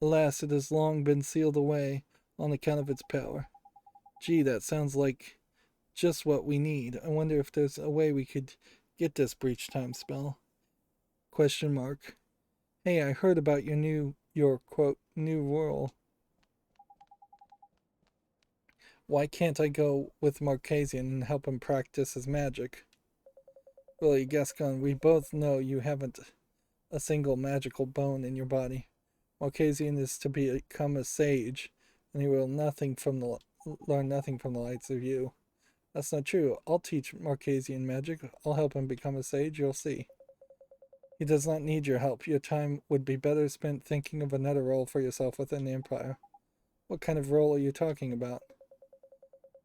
Alas, it has long been sealed away on account of its power. Gee, that sounds like just what we need. I wonder if there's a way we could get this breach time spell. Question mark. Hey, I heard about your quote, new rule. Why can't I go with Marquesian and help him practice his magic? Really, Gascon, we both know you haven't a single magical bone in your body. Marquesian is to become a sage, and he will learn nothing from the likes of you. That's not true. I'll teach Marquesian magic. I'll help him become a sage, you'll see. He does not need your help. Your time would be better spent thinking of another role for yourself within the Empire. What kind of role are you talking about?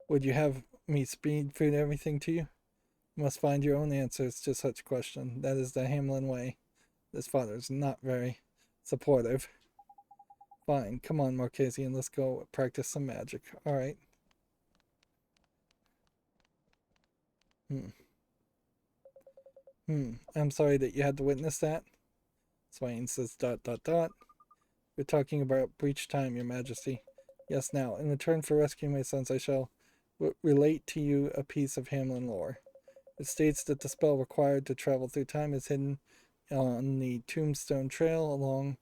Would you have me speed feed everything to you? You must find your own answers to such questions. That is the Hamlin way. This father is not very supportive. Fine, come on, Marquesian, let's go practice some magic. Alright. I'm sorry that you had to witness that. Swain says ... We're talking about breach time, Your Majesty. Yes, now, in return for rescuing my sons, I shall relate to you a piece of Hamlin lore. It states that the spell required to travel through time is hidden on the Tombstone Trail along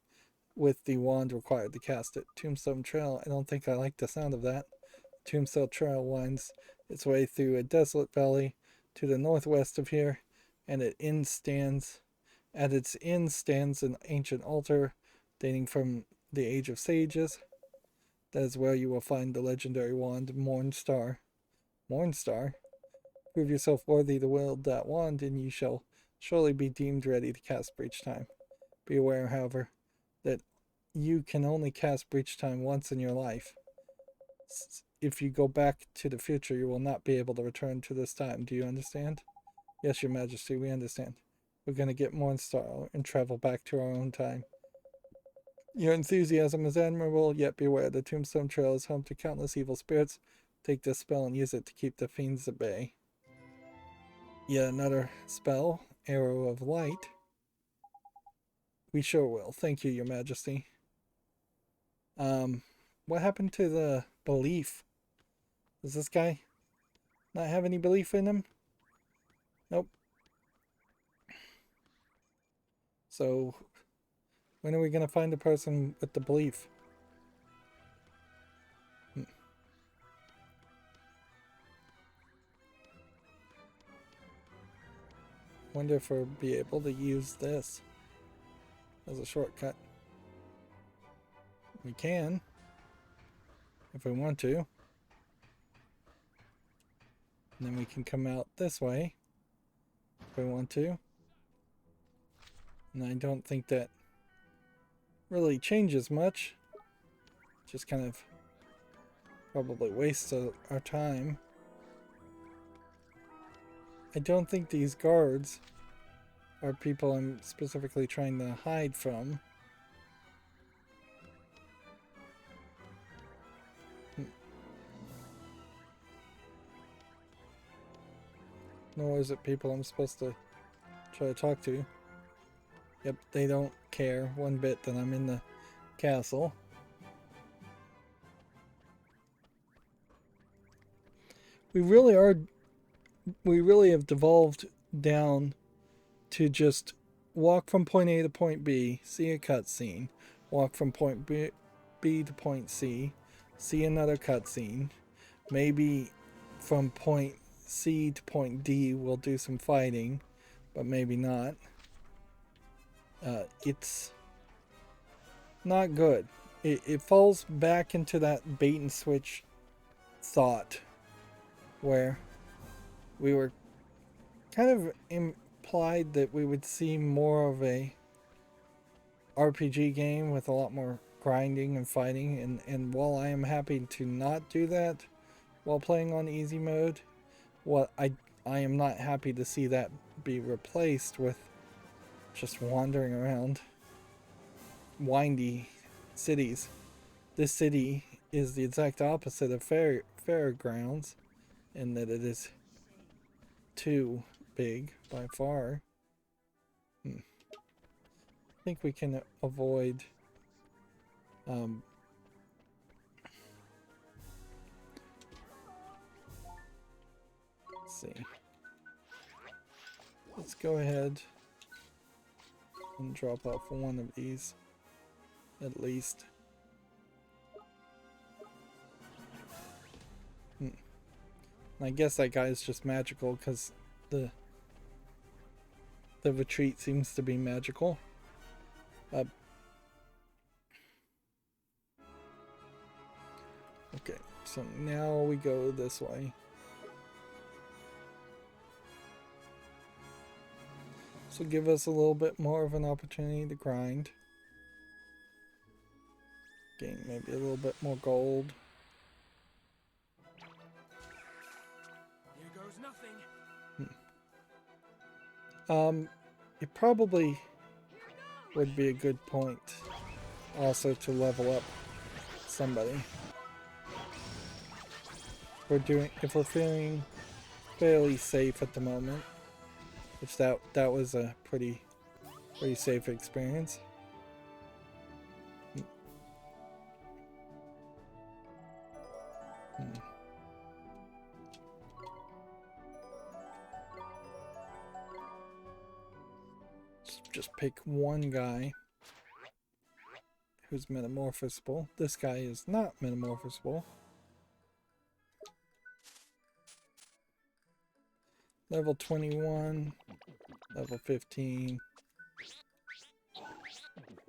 with the wand required to cast it. Tombstone Trail, I don't think I like the sound of that. Tombstone Trail winds its way through a desolate valley to the northwest of here, and at its end stands an ancient altar dating from the Age of Sages. That is where you will find the legendary wand Mornstar. Mornstar? Prove yourself worthy to wield that wand, and you shall surely be deemed ready to cast Breach Time. Be aware, however, that you can only cast Breach Time once in your life. If you go back to the future, you will not be able to return to this time. Do you understand? Yes, Your Majesty, we understand. We're going to get Mornstar and travel back to our own time. Your enthusiasm is admirable, yet beware, the Tombstone Trail is home to countless evil spirits. Take this spell and use it to keep the fiends at bay. Yet another spell, Arrow of Light. We sure will. Thank you, Your Majesty. What happened to the belief? Does this guy not have any belief in him? Nope. So, when are we going to find the person with the belief? Wonder if we'll be able to use this as a shortcut. We can, if we want to. And then we can come out this way, if we want to. And I don't think that really changes much. Just kind of probably wastes our time. I don't think these guards are people I'm specifically trying to hide from. Nor is it people I'm supposed to try to talk to. Yep, they don't care one bit that I'm in the castle. We really have devolved down to just walk from point A to point B, see a cutscene, walk from point B to point C, see another cutscene, maybe from point C to point D we'll do some fighting, but maybe not. It's not good. It falls back into that bait and switch thought where we were kind of implied that we would see more of a RPG game with a lot more grinding and fighting, and while I am happy to not do that, while playing on easy mode. What I am not happy to see that be replaced with just wandering around windy cities. This city is the exact opposite of fairgrounds in that it is too big by far. I think we can avoid let's see. Let's go ahead and drop off one of these at least. I guess that guy is just magical because the retreat seems to be magical. Okay, so now we go this way. So give us a little bit more of an opportunity to grind. Gain maybe a little bit more gold. Here goes nothing. It probably would be a good point also to level up somebody. If we're feeling fairly safe at the moment, which that was a pretty safe experience. Just pick one guy who's metamorphosable. This guy is not metamorphosable. Level 21, level 15.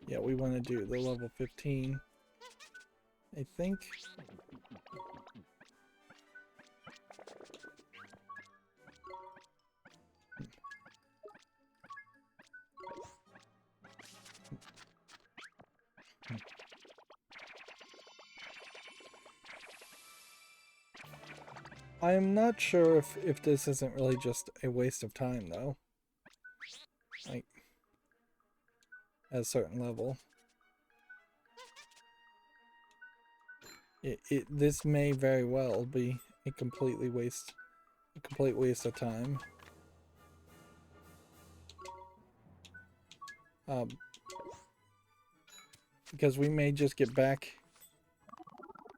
Yeah, we want to do the level 15, I think. I am not sure if this isn't really just a waste of time, though. Like, at a certain level. This may very well be a complete waste of time. Because we may just get back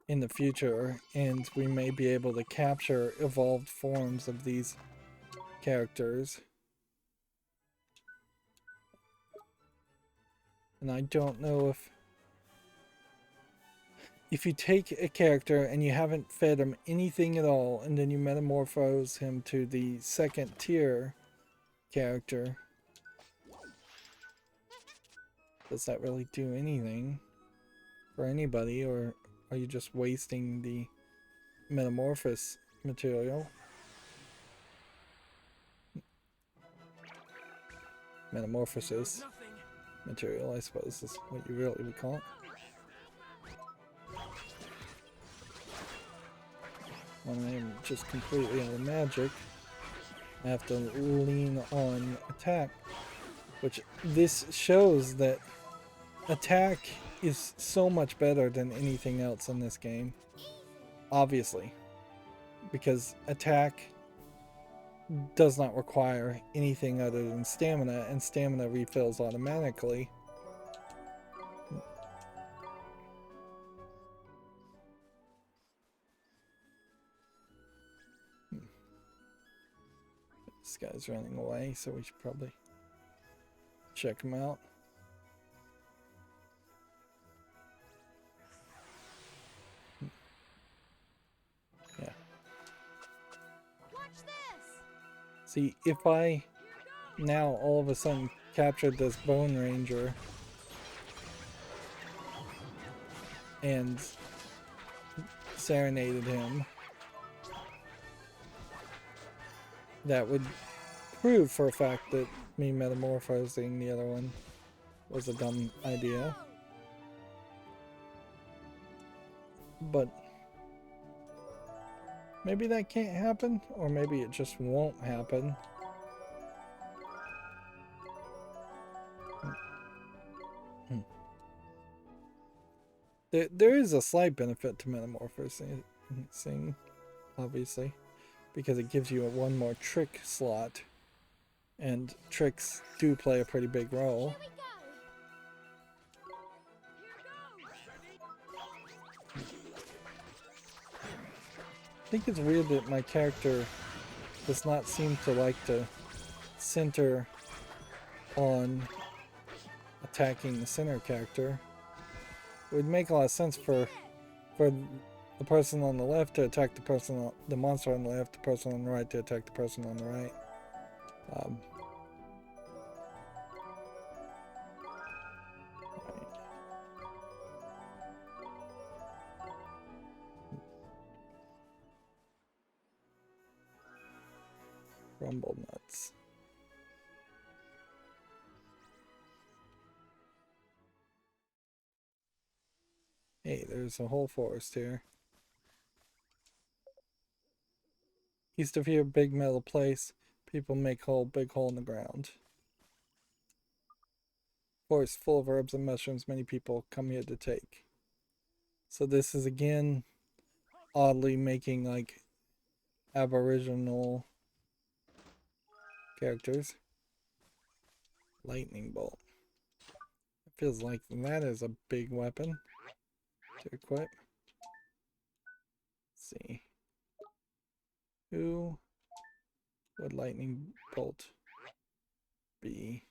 in the future and we may be able to capture evolved forms of these characters. And I don't know if you take a character and you haven't fed him anything at all and then you metamorphose him to the second tier character, does that really do anything for anybody, or are you just wasting the metamorphosis material? Metamorphosis material, I suppose, is what you really would call it. When I am just completely out of magic, I have to lean on attack, which this shows that attack is so much better than anything else in this game. Obviously, because attack does not require anything other than stamina, and stamina refills automatically. This guy's running away, so we should probably check him out. Yeah. Watch this! See, if I now all of a sudden captured this Bone Ranger and serenaded him, that would prove for a fact that me metamorphosing the other one was a dumb idea. But maybe that can't happen, or maybe it just won't happen. There is a slight benefit to metamorphosing, obviously, because it gives you one more trick slot, and tricks do play a pretty big role. Here we go. I think it's weird that my character does not seem to like to center on attacking the center character. It would make a lot of sense for the person on the left to attack the monster on the left, the person on the right to attack the person on the right. Rumble nuts. Hey, there's a whole forest here. East of here, big metal place. People make big hole in the ground. Forest full of herbs and mushrooms many people come here to take. So this is again oddly making like aboriginal characters. Lightning bolt. It feels like that is a big weapon to equip. Let's see. Who would lightning bolt be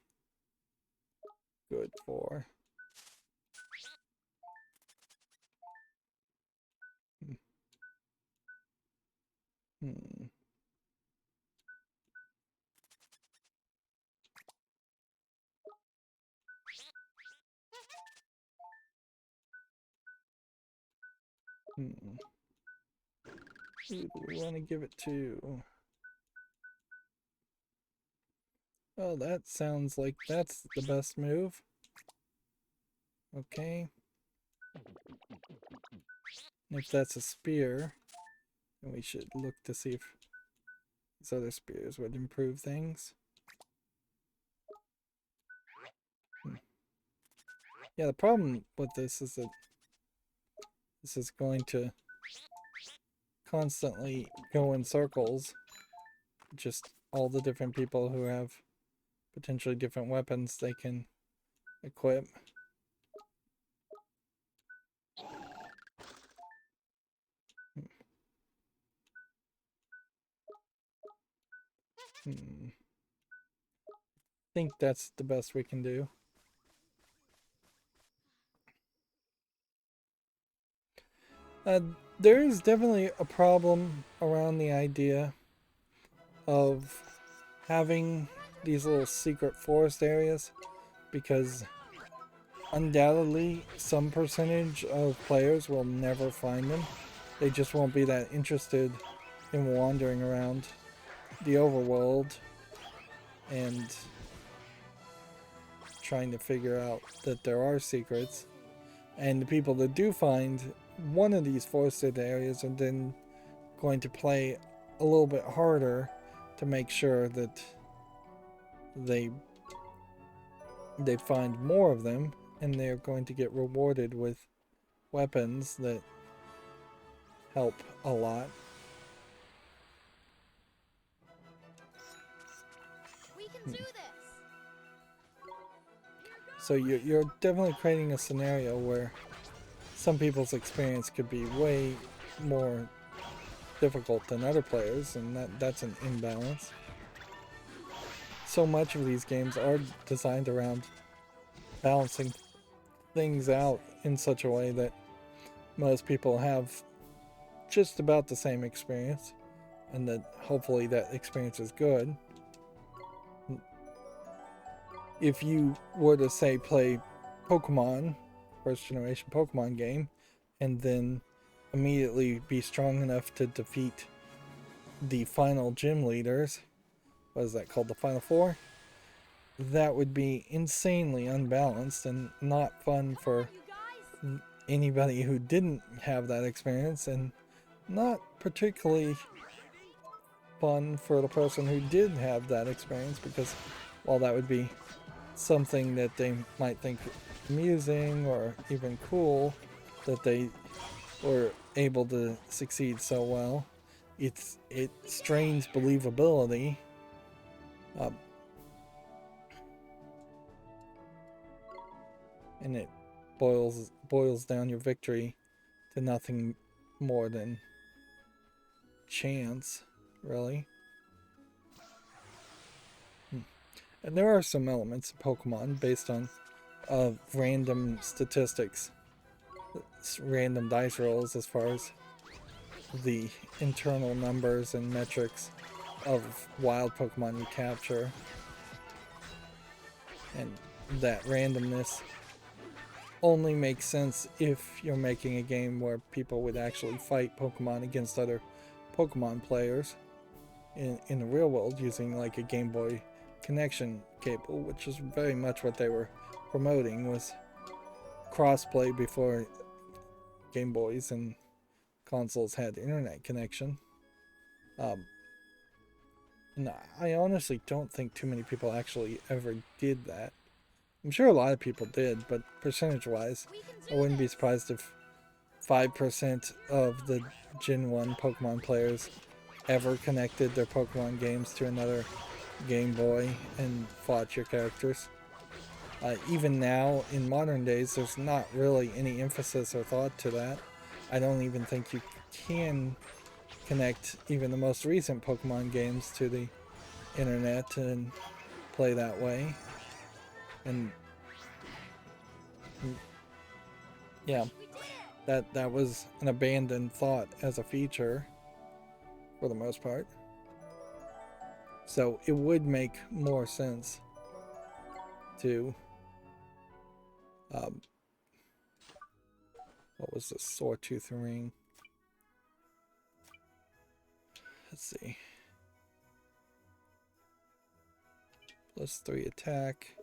good for? Hmm. Who do we want to give it to? Oh, that sounds like that's the best move. Okay. If that's a spear, then we should look to see if these other spears would improve things. Yeah, the problem with this is that this is going to constantly go in circles. Just all the different people who have potentially different weapons they can equip. I think that's the best we can do. There is definitely a problem around the idea of having these little secret forest areas, because undoubtedly some percentage of players will never find them. They just won't be that interested in wandering around the overworld and trying to figure out that there are secrets. And the people that do find one of these forested areas are then going to play a little bit harder to make sure that they find more of them, and they're going to get rewarded with weapons that help a lot. We can do this. So you're definitely creating a scenario where some people's experience could be way more difficult than other players, and that's an imbalance. So much of these games are designed around balancing things out in such a way that most people have just about the same experience, and that hopefully that experience is good. If you were to say play Pokemon, first generation Pokemon game, and then immediately be strong enough to defeat the final gym leaders, what is that called, the Final Four? That would be insanely unbalanced and not fun for anybody who didn't have that experience, and not particularly fun for the person who did have that experience, because while that would be something that they might think amusing or even cool, that they were able to succeed so well, it strains believability. Um, and it boils down your victory to nothing more than chance, really. And there are some elements of Pokemon based on random statistics, random dice rolls as far as the internal numbers and metrics of wild Pokemon you capture. And that randomness only makes sense if you're making a game where people would actually fight Pokemon against other Pokemon players in the real world using like a Game Boy connection cable, which is very much what they were promoting, was crossplay before Game Boys and consoles had internet connection. And I honestly don't think too many people actually ever did that. I'm sure a lot of people did, but percentage-wise, I wouldn't be surprised if 5% of the Gen 1 Pokemon players ever connected their Pokemon games to another Game Boy and fought your characters. Even now, in modern days, there's not really any emphasis or thought to that. I don't even think you can connect even the most recent Pokemon games to the internet and play that way. And yeah, that was an abandoned thought as a feature for the most part. So it would make more sense to what was this? Sawtooth ring. Let's see. +3 attack.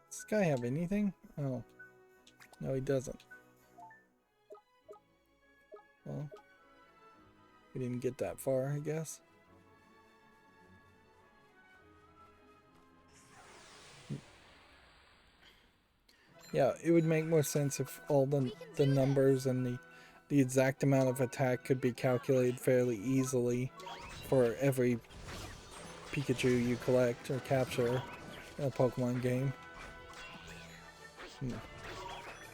Does this guy have anything? Oh. No, he doesn't. Well, we didn't get that far, I guess. Yeah, it would make more sense if all the numbers and the exact amount of attack could be calculated fairly easily for every Pikachu you collect or capture in a Pokemon game.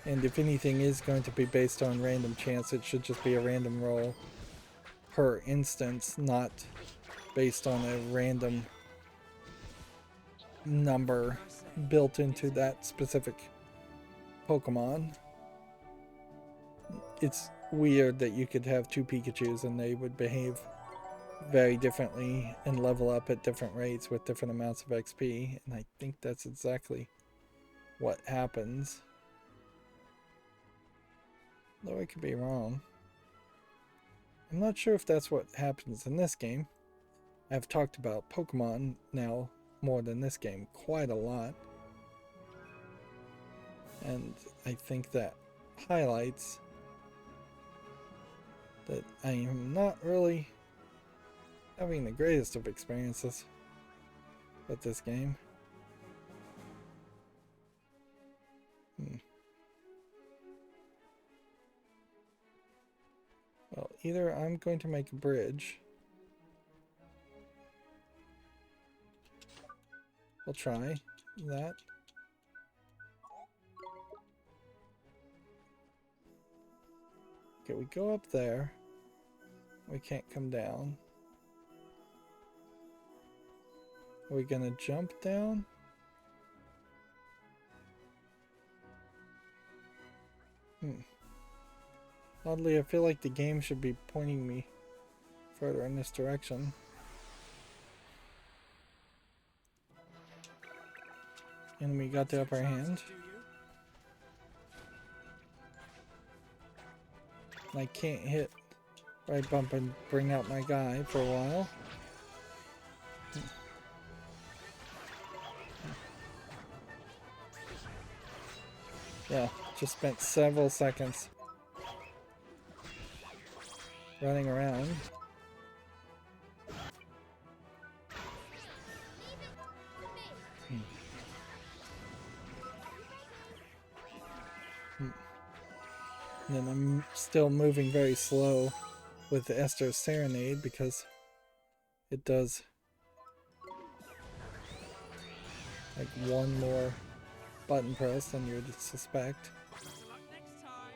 And if anything is going to be based on random chance, it should just be a random roll per instance, not based on a random number built into that specific Pokemon. It's weird that you could have two Pikachus and they would behave very differently and level up at different rates with different amounts of XP, and I think that's exactly what happens. Though I could be wrong. I'm not sure if that's what happens in this game. I've talked about Pokemon now more than this game quite a lot. And I think that highlights that I am not really having the greatest of experiences with this game. Well, either I'm going to make a bridge. We'll try that. Okay, we go up there. We can't come down. Are we gonna jump down? Oddly, I feel like the game should be pointing me further in this direction. And we got the upper hand. And I can't hit right bump and bring out my guy for a while. Yeah, just spent several seconds running around. And then I'm still moving very slow with the Esther's Serenade because it does like one more button press than you would suspect. Better luck next time.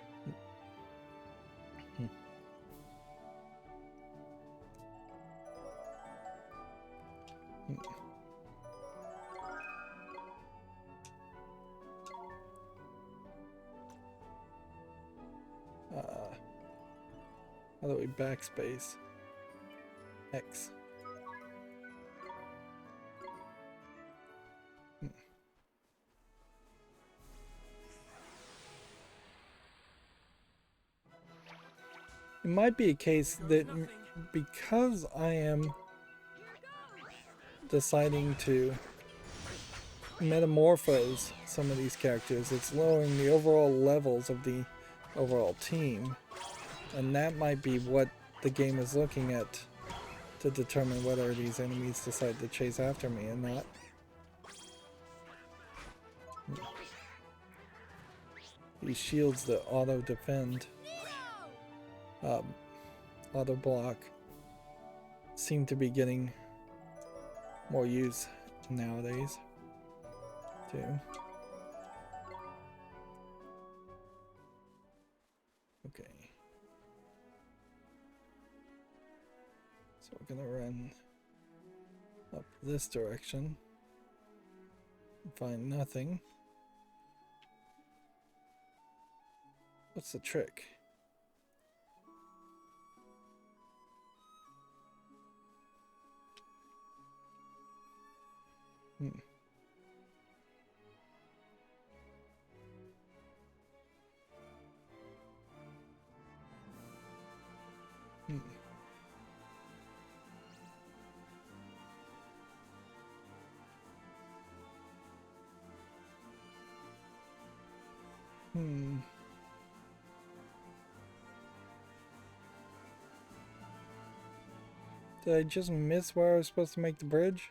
How do we backspace? X. It might be a case that because I am deciding to metamorphose some of these characters, it's lowering the overall levels of the overall team, and that might be what the game is looking at to determine whether these enemies decide to chase after me or not. These shields that auto defend, auto block, seem to be getting more use nowadays too. Okay, so we're gonna run up this direction and find nothing. What's the trick? Hmm. Hmm. Hmm. Did I just miss where I was supposed to make the bridge?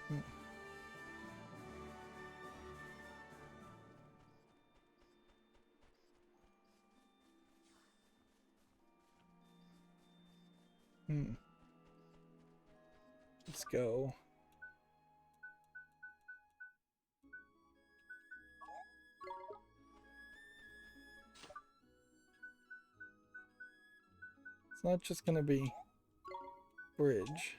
Hmm. Hmm. Let's go. It's not just gonna be bridge.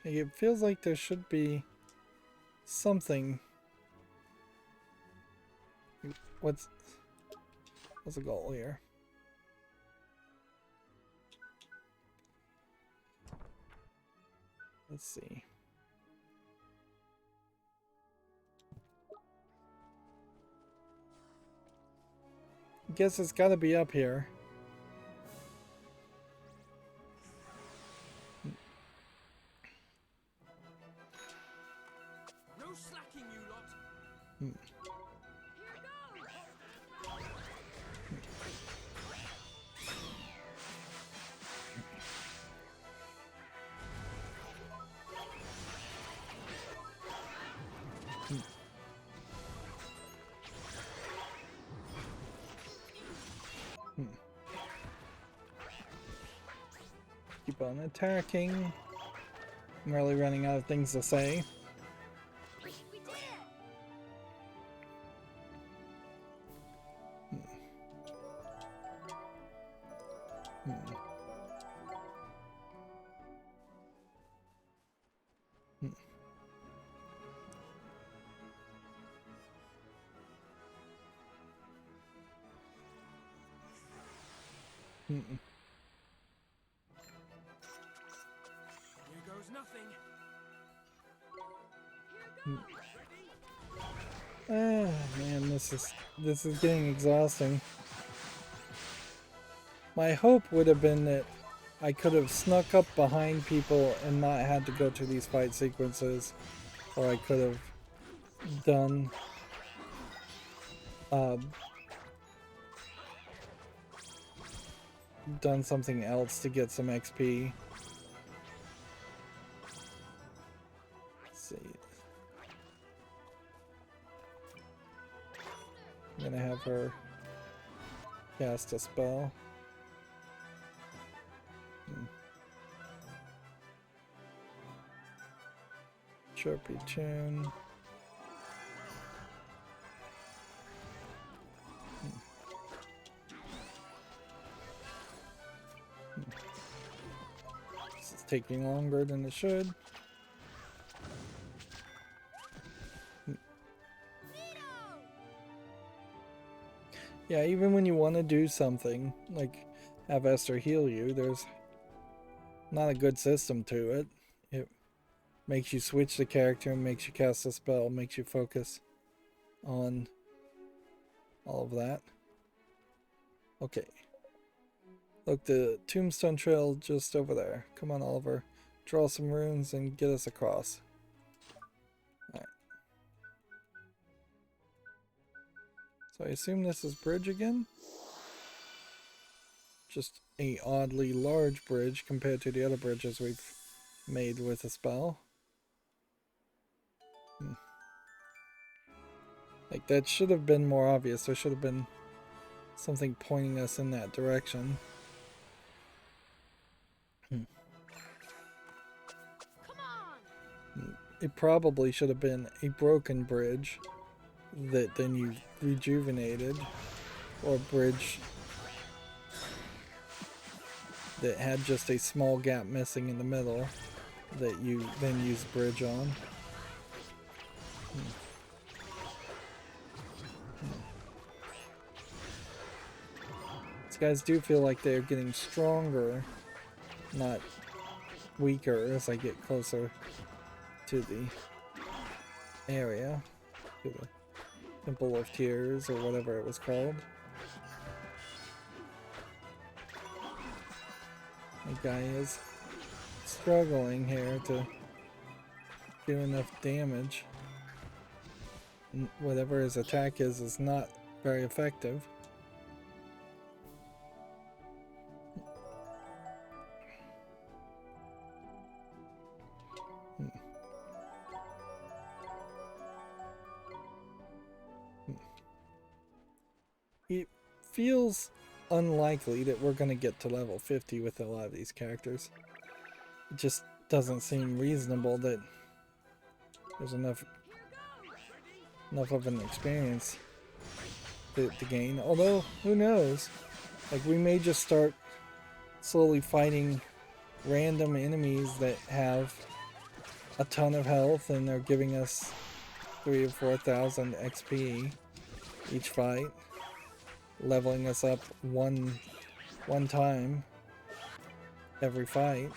It feels like there should be something. What's the goal here? Let's see. Guess it's gotta be up here. No slacking, you lot. Keep on attacking. I'm really running out of things to say. We did it! was nothing. Ah, man, this is getting exhausting. My hope would have been that I could have snuck up behind people and not had to go to these fight sequences, or I could have done done something else to get some XP. Let's see. I'm gonna have her cast a spell. Chirpy tune. This is taking longer than it should. Yeah, even when you want to do something, like have Esther heal you, there's not a good system to it. It makes you switch the character, makes you cast a spell, makes you focus on all of that. Okay. Look, the tombstone trail just over there. Come on, Oliver. Draw some runes and get us across. Alright. So I assume this is bridge again? Just a oddly large bridge compared to the other bridges we've made with a spell. Like, that should have been more obvious. There should have been something pointing us in that direction. It probably should have been a broken bridge that then you rejuvenated, or a bridge that had just a small gap missing in the middle that you then use bridge on. These guys do feel like they're getting stronger, not weaker, as I get closer to the area, to the Temple of Tears, or whatever it was called. The guy is struggling here to do enough damage. And whatever his attack is not very effective. It feels unlikely that we're going to get to level 50 with a lot of these characters. It just doesn't seem reasonable that there's enough of an experience to gain. Although, who knows? Like, we may just start slowly fighting random enemies that have a ton of health and they're giving us 3,000 or 4,000 XP each fight, leveling us up one time every fight.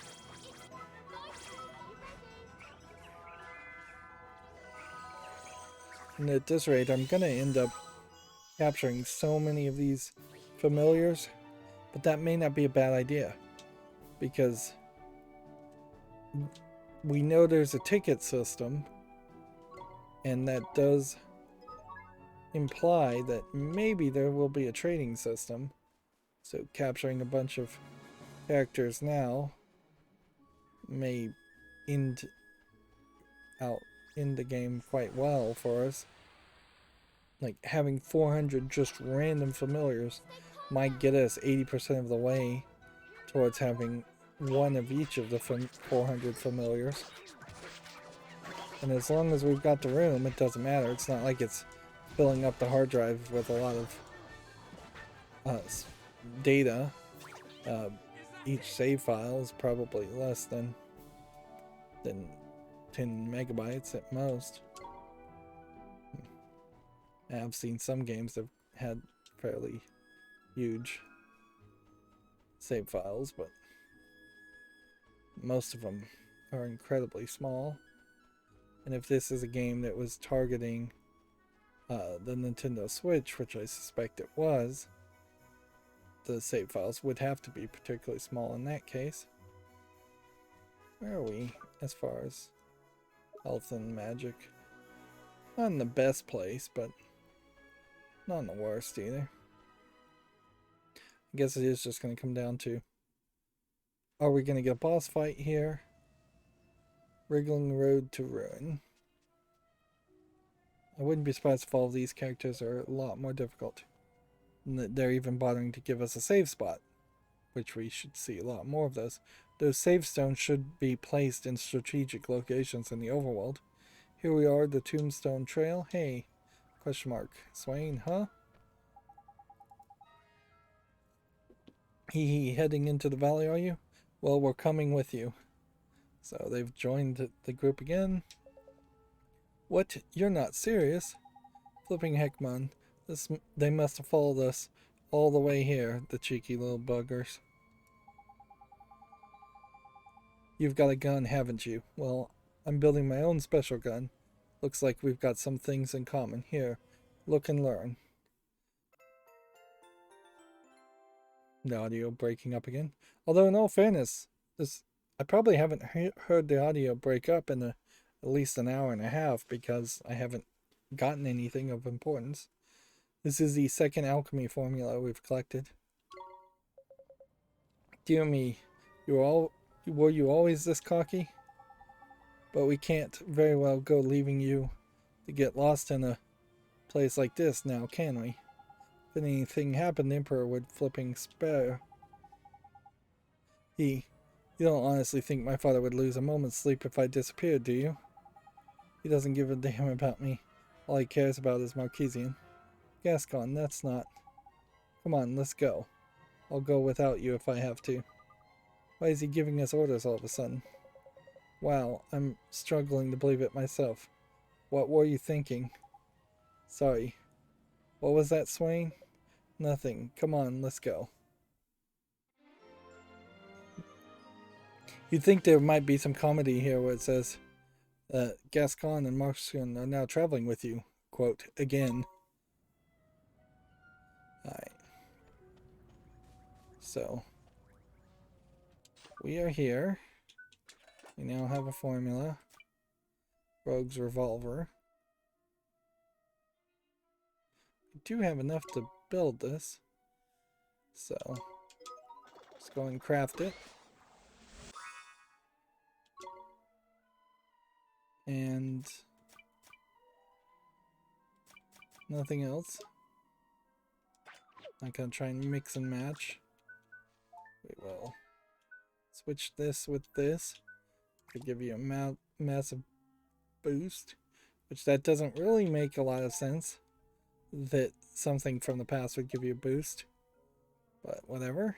And at this rate, I'm gonna end up capturing so many of these familiars, but that may not be a bad idea, because we know there's a ticket system, and that does imply that maybe there will be a trading system. So capturing a bunch of characters now may end the game quite well for us. Like, having 400 just random familiars might get us 80% of the way towards having one of each of the 400 familiars. And as long as we've got the room, it doesn't matter. It's not like it's filling up the hard drive with a lot of data. Each save file is probably less than 10 megabytes at most. I've seen some games that have had fairly huge save files, but most of them are incredibly small. And if this is a game that was targeting the Nintendo Switch, which I suspect it was, the save files would have to be particularly small in that case. Where are we as far as health and magic? Not in the best place, but not in the worst either. I guess it is just going to come down to, are we going to get a boss fight here? Wriggling Road to Ruin. I wouldn't be surprised if all of these characters are a lot more difficult. And that they're even bothering to give us a save spot, which we should see a lot more of those. Those save stones should be placed in strategic locations in the overworld. Here we are, the Tombstone Trail. Hey, question mark. Swain, huh? Hee, heading into the valley, are you? Well, we're coming with you. So they've joined the group again. What? You're not serious? Flipping heck, man. They must have followed us all the way here, the cheeky little buggers. You've got a gun, haven't you? Well, I'm building my own special gun. Looks like we've got some things in common. Here, look and learn. The audio breaking up again. Although in all fairness, I probably haven't heard the audio break up in at least an hour and a half because I haven't gotten anything of importance. This is the second alchemy formula we've collected. Dear me, were you always this cocky? But we can't very well go leaving you to get lost in a place like this now, can we? If anything happened, the Emperor would flipping spare. You don't honestly think my father would lose a moment's sleep if I disappeared, do you? He doesn't give a damn about me. All he cares about is Marquesian. Gascon, that's not... Come on, let's go. I'll go without you if I have to. Why is he giving us orders all of a sudden? Wow, I'm struggling to believe it myself. What were you thinking? Sorry. What was that, Swain? Nothing. Come on, let's go. You'd think there might be some comedy here where it says, Gascon and Marcian are now traveling with you. Quote, again. Alright. So, we are here. We now have a formula. Rogue's Revolver. We do have enough to build this. So, let's go and craft it. And nothing else. Not gonna try and mix and match. We will switch this with this to give you a massive boost, which that doesn't really make a lot of sense that something from the past would give you a boost, but whatever.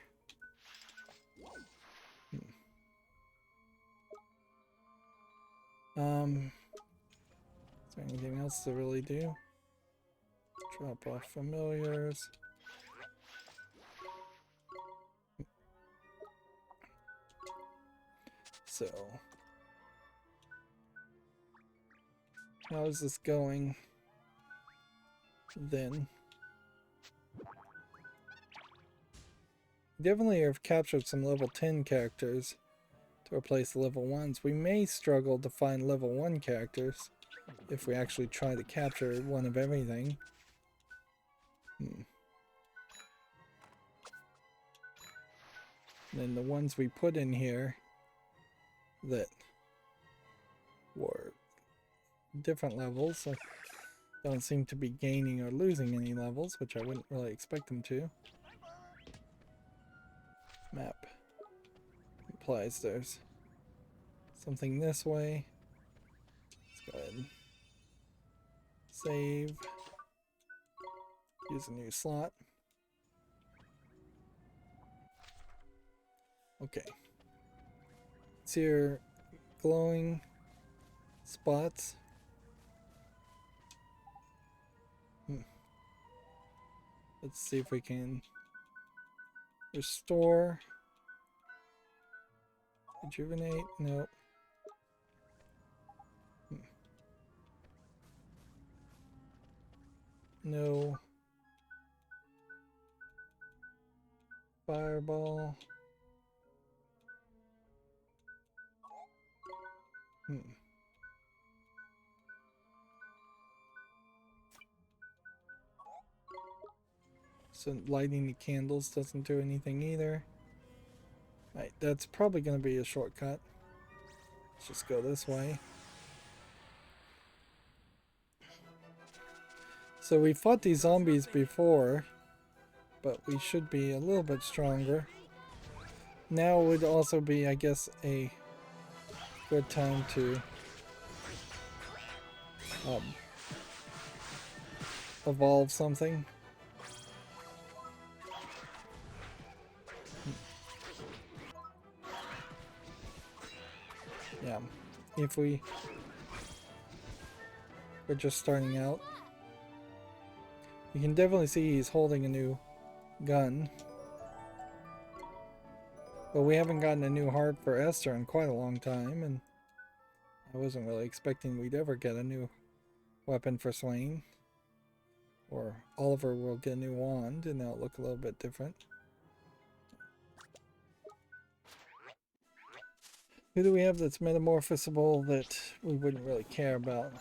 Is there anything else to really do? Drop off familiars. So, how is this going then? Definitely have captured some level 10 characters to replace the level 1s. We may struggle to find level 1 characters if we actually try to capture one of everything. And then the ones we put in here that were different levels don't seem to be gaining or losing any levels, which I wouldn't really expect them to. Map implies there's something this way. Let's go ahead and save. Use a new slot. Okay. It's here glowing spots. Let's see if we can restore. Rejuvenate. Nope. no fireball. So lighting the candles doesn't do anything either. Right, that's probably going to be a shortcut. Let's just go this way. So we fought these zombies before, but we should be a little bit stronger. Now would also be, I guess, a good time to evolve something. Yeah, if we're just starting out. You can definitely see he's holding a new gun. But we haven't gotten a new heart for Esther in quite a long time, and I wasn't really expecting we'd ever get a new weapon for Swain. Or Oliver will get a new wand, and that'll look a little bit different. Who do we have that's metamorphosable that we wouldn't really care about?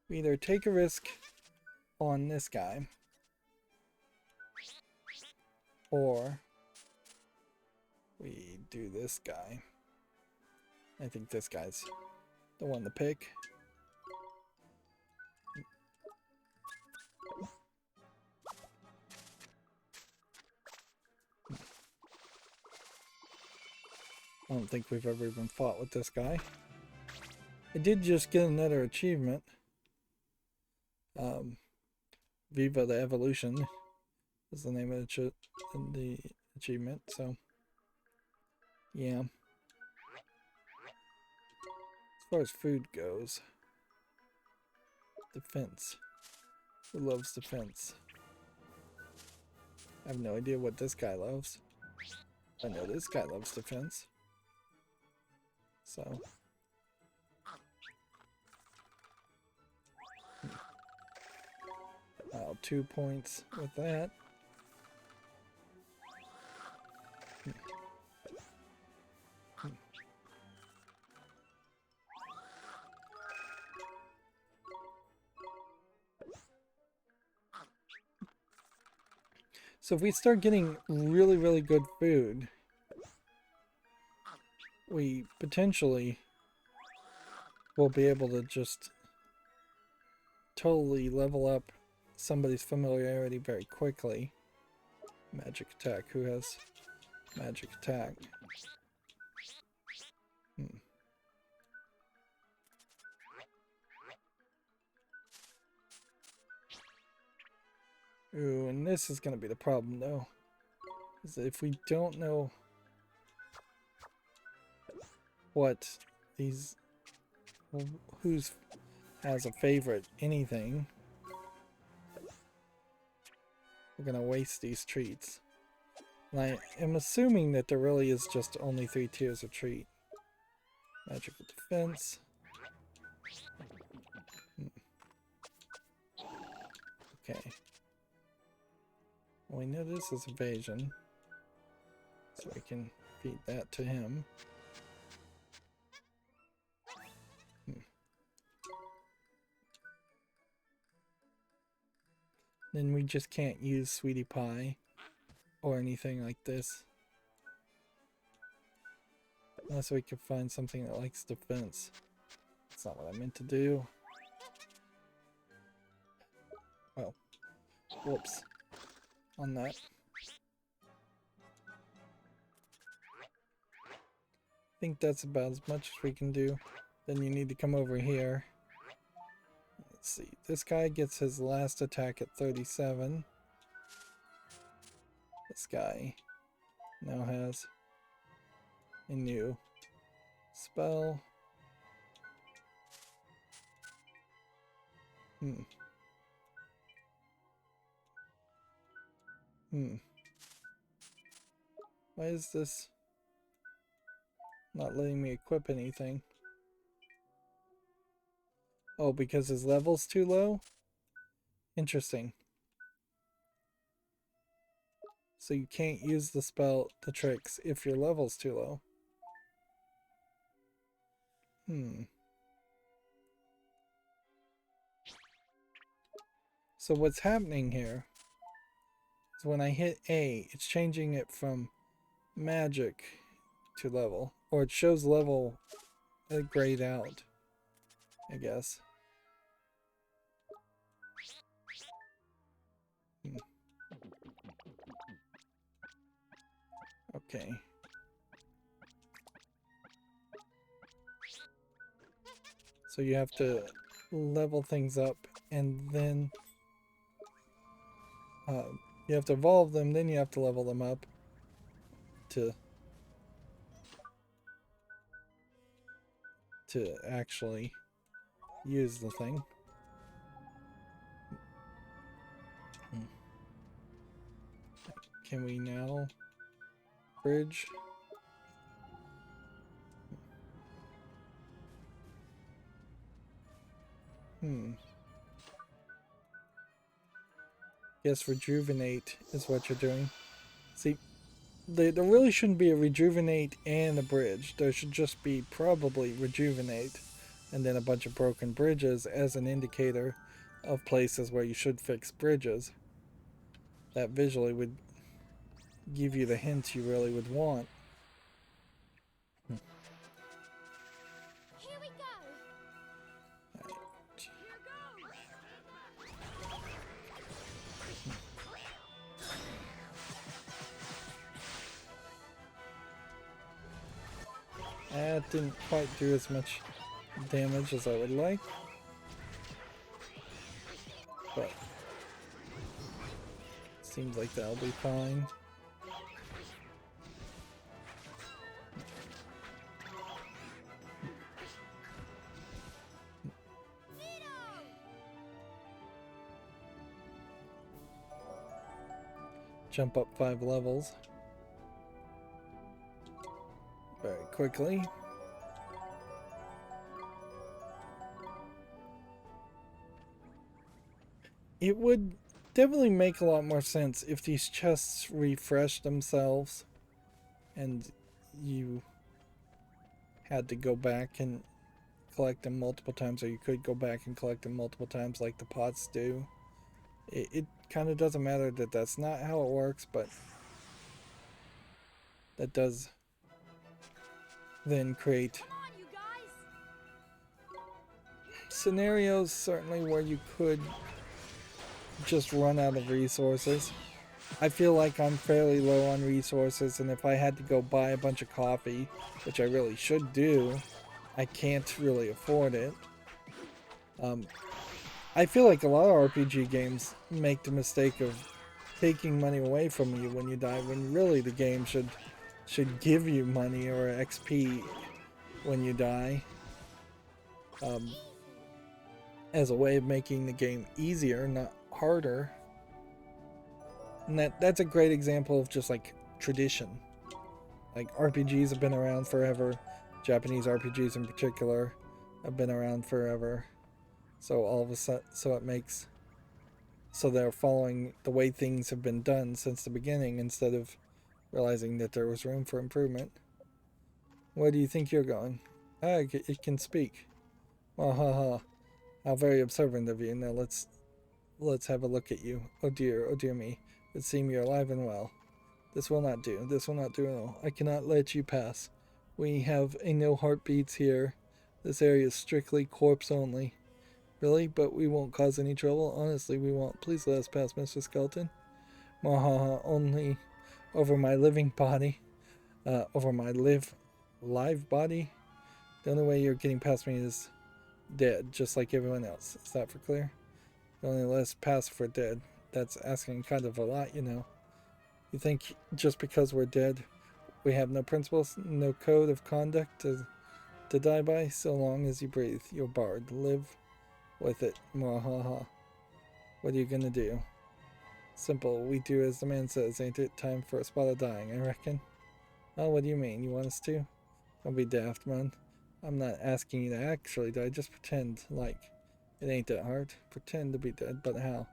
We either take a risk on this guy, or we do this guy. I think this guy's the one to pick. I don't think we've ever even fought with this guy. I did just get another achievement. Viva the Evolution is the name of the achievement, so yeah. As far as food goes, defense. Who loves defense? I have no idea what this guy loves. I know this guy loves defense. So. Wow, 2 points with that. So if we start getting really, really good food, we potentially will be able to just totally level up somebody's familiarity very quickly. Magic attack. Who has magic attack? Ooh, and this is going to be the problem, though. Is that if we don't know what these... Well, who's has a favorite anything, we're going to waste these treats. And I am assuming that there really is just only 3 tiers of treat. Magical defense. Okay. Well, we know this is evasion, so we can feed that to him. Then we just can't use Sweetie Pie or anything like this. Unless we can find something that likes defense. That's not what I meant to do. Well, whoops. On that. I think that's about as much as we can do. Then you need to come over here. Let's see. This guy gets his last attack at 37. This guy now has a new spell. Why is this not letting me equip anything? Oh, because his level's too low? Interesting. So you can't use the tricks, if your level's too low. So what's happening here is when I hit A, it's changing it from magic to level. Or it shows level grayed out, I guess. Okay. So you have to level things up, and then you have to evolve them, then you have to level them up to actually use the thing. Can we now bridge? Guess rejuvenate is what you're doing. See, there really shouldn't be a rejuvenate and a bridge. There should just be probably rejuvenate and then a bunch of broken bridges as an indicator of places where you should fix bridges. That visually would give you the hints you really would want. Here we go. That didn't quite do as much damage as I would like. But seems like that'll be fine. Jump up 5 levels very quickly. It would definitely make a lot more sense if these chests refresh themselves and you had to go back and collect them multiple times, or you could go back and collect them multiple times like the pots do. It kind of doesn't matter that that's not how it works, but that does then create scenarios certainly where you could just run out of resources. I feel like I'm fairly low on resources, and if I had to go buy a bunch of coffee, which I really should do, I can't really afford it. I feel like a lot of RPG games make the mistake of taking money away from you when you die, when really the game should give you money or XP when you die, as a way of making the game easier, not harder. And that's a great example of just like tradition. Like RPGs have been around forever. Japanese RPGs in particular have been around forever. So all of a sudden, so they're following the way things have been done since the beginning instead of realizing that there was room for improvement. Where do you think you're going? Ah, it can speak. Well, ha. How very observant of you. Now let's have a look at you. Oh dear me. It seems you're alive and well. This will not do. This will not do at all. I cannot let you pass. We have a no heartbeats here. This area is strictly corpse only. Really? But we won't cause any trouble? Honestly, we won't. Please let us pass, Mr. Skeleton. Mahaha, only over my living body. Over my live body? The only way you're getting past me is dead, just like everyone else. Is that for clear? You only let us pass for dead. That's asking kind of a lot, you know. You think just because we're dead, we have no principles, no code of conduct to die by? So long as you breathe, you're barred. Live with it. Mwahaha. What are you gonna do? Simple. We do as the man says. Ain't it time for a spot of dying, I reckon? Oh, what do you mean? You want us to? Don't be daft, man. I'm not asking you to actually die. Just pretend like It ain't that hard. Pretend to be dead, but how?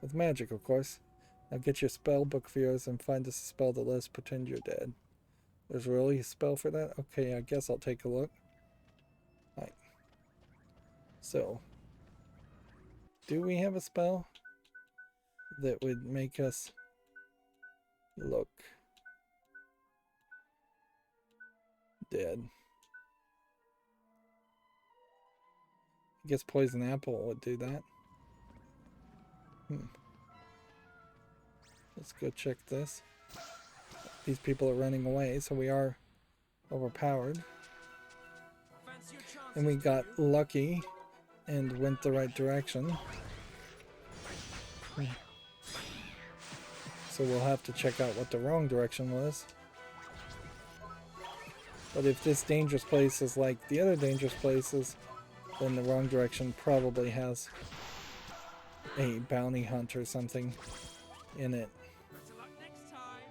With magic, of course. Now get your spell book of yours and find us a spell that lets pretend you're dead. There's really a spell for that? Okay, I guess I'll take a look. Right. So, do we have a spell that would make us look dead? I guess poison apple would do that. Let's go check this. These people are running away, so we are overpowered. And we got lucky and went the right direction. So we'll have to check out what the wrong direction was. But if this dangerous place is like the other dangerous places, then the wrong direction probably has a bounty hunt or something in it. Better luck next time.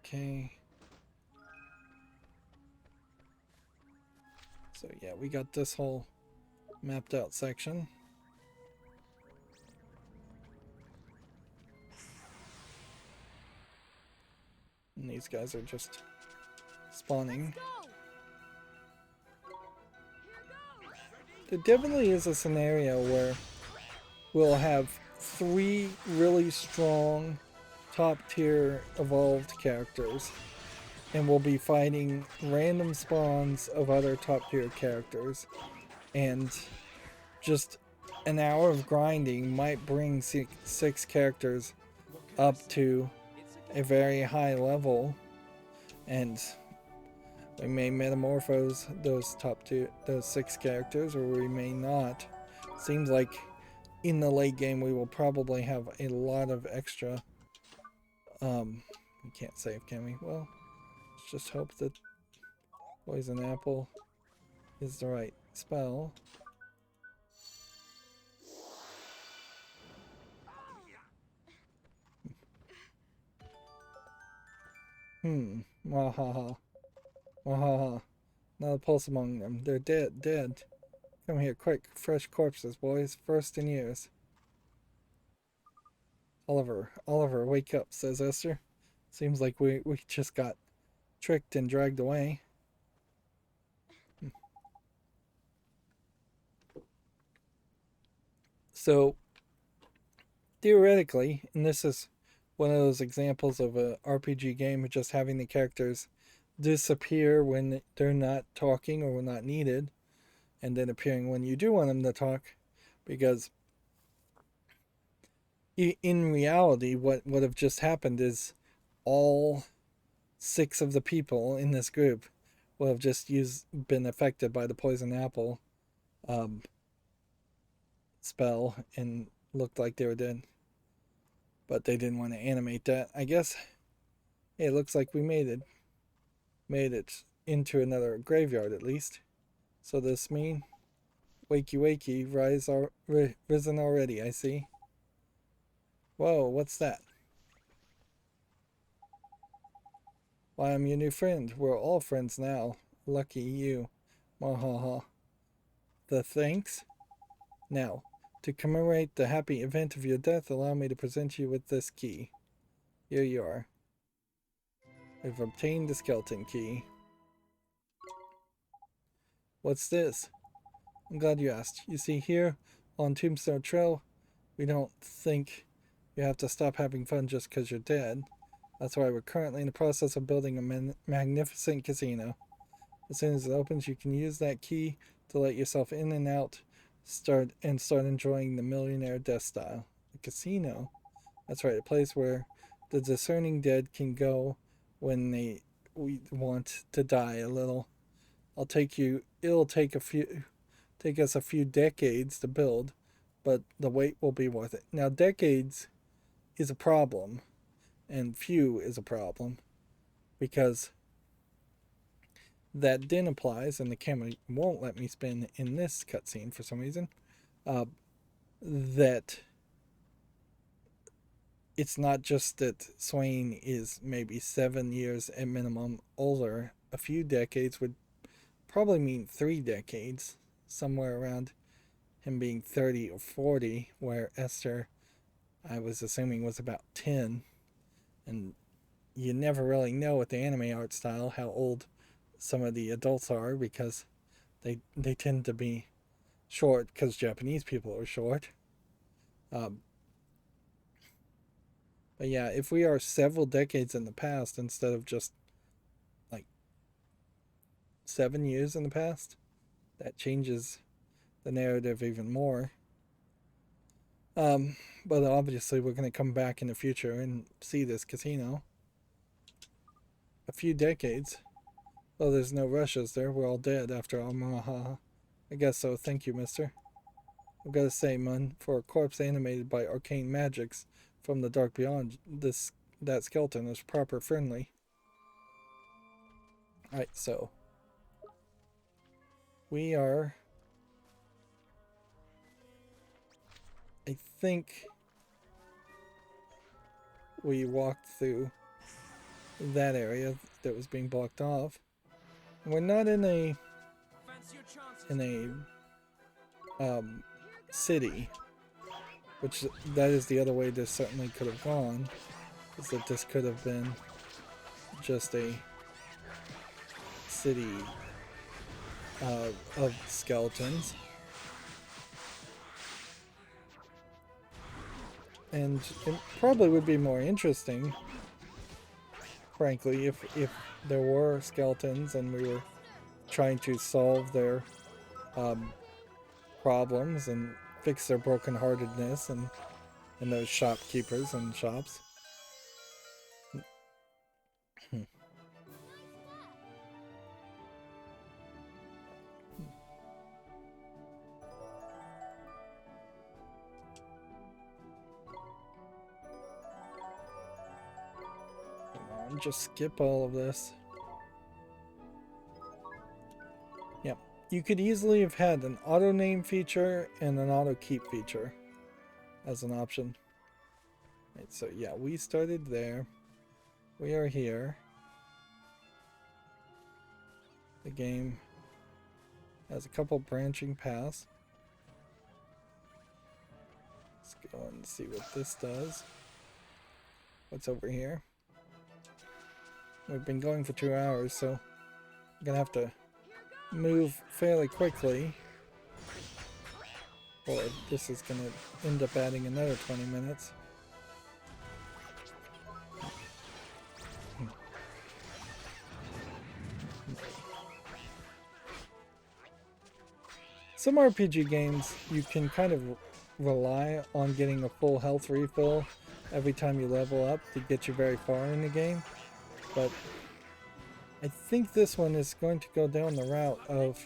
Okay. So yeah, we got this whole mapped out section. And these guys are just spawning. There definitely is a scenario where we'll have 3 really strong top tier evolved characters, and we'll be fighting random spawns of other top tier characters, and just an hour of grinding might bring 6 characters up to a very high level, and we may metamorphose those those 6 characters, or we may not. Seems like in the late game we will probably have a lot of extra. We can't save, can we? Well, let's just hope that poison apple is the right spell. Wahaha. Wahaha. Not a pulse among them. They're dead. Come here, quick. Fresh corpses, boys. First in years. Oliver, wake up, says Esther. Seems like we just got tricked and dragged away. So, theoretically, and this is one of those examples of a RPG game just having the characters disappear when they're not talking or not needed, and then appearing when you do want them to talk, because in reality what would have just happened is all 6 of the people in this group will have just been affected by the poison apple spell and looked like they were dead, but they didn't want to animate that. I guess hey, it looks like we made it into another graveyard at least. So this mean wakey risen already, I see. Whoa, what's that? Why, I'm your new friend. We're all friends now. Lucky you. Wahaha. The thanks? Now, to commemorate the happy event of your death, allow me to present you with this key. Here you are. I've obtained the skeleton key. What's this? I'm glad you asked. You see, here on Tombstone Trail, we don't think you have to stop having fun just because you're dead. That's why we're currently in the process of building a magnificent casino. As soon as it opens, you can use that key to let yourself in and out, start enjoying the millionaire death style. A casino? That's right, a place where the discerning dead can go when we want to die a little. It'll take us a few decades to build, but the wait will be worth it. Now, decades is a problem, and few is a problem, because that then applies, and the camera won't let me spin in this cutscene for some reason, that it's not just that Swain is maybe 7 years at minimum older. A few decades would probably mean 3 decades, somewhere around him being 30 or 40, where Esther, I was assuming, was about 10. And you never really know with the anime art style how old some of the adults are because they tend to be short because Japanese people are short. Um, but yeah, if we are several decades in the past instead of just like 7 years in the past, that changes the narrative even more. But obviously, we're going to come back in the future and see this casino. A few decades. Well, there's no rush, is there? We're all dead after all. Mahaha. I guess so. Thank you, mister. I've got to say, Mun, for a corpse animated by arcane magics from the dark beyond, that skeleton is proper friendly. Alright, so we are, I think we walked through that area that was being blocked off. We're not in a city, which that is the other way this certainly could have gone, is that this could have been just a city of skeletons. And it probably would be more interesting, frankly, if there were skeletons and we were trying to solve their problems and fix their brokenheartedness and those shopkeepers and shops. Come on, just skip all of this. Yep. You could easily have had an auto name feature and an auto keep feature as an option. Right, so yeah, we started there. We are here. The game has a couple branching paths. Let's go and see what this does. What's over here? We've been going for 2 hours, so I'm gonna have to move fairly quickly, or this is gonna end up adding another 20 minutes. Some RPG games, you can kind of rely on getting a full health refill every time you level up to get you very far in the game, but I think this one is going to go down the route of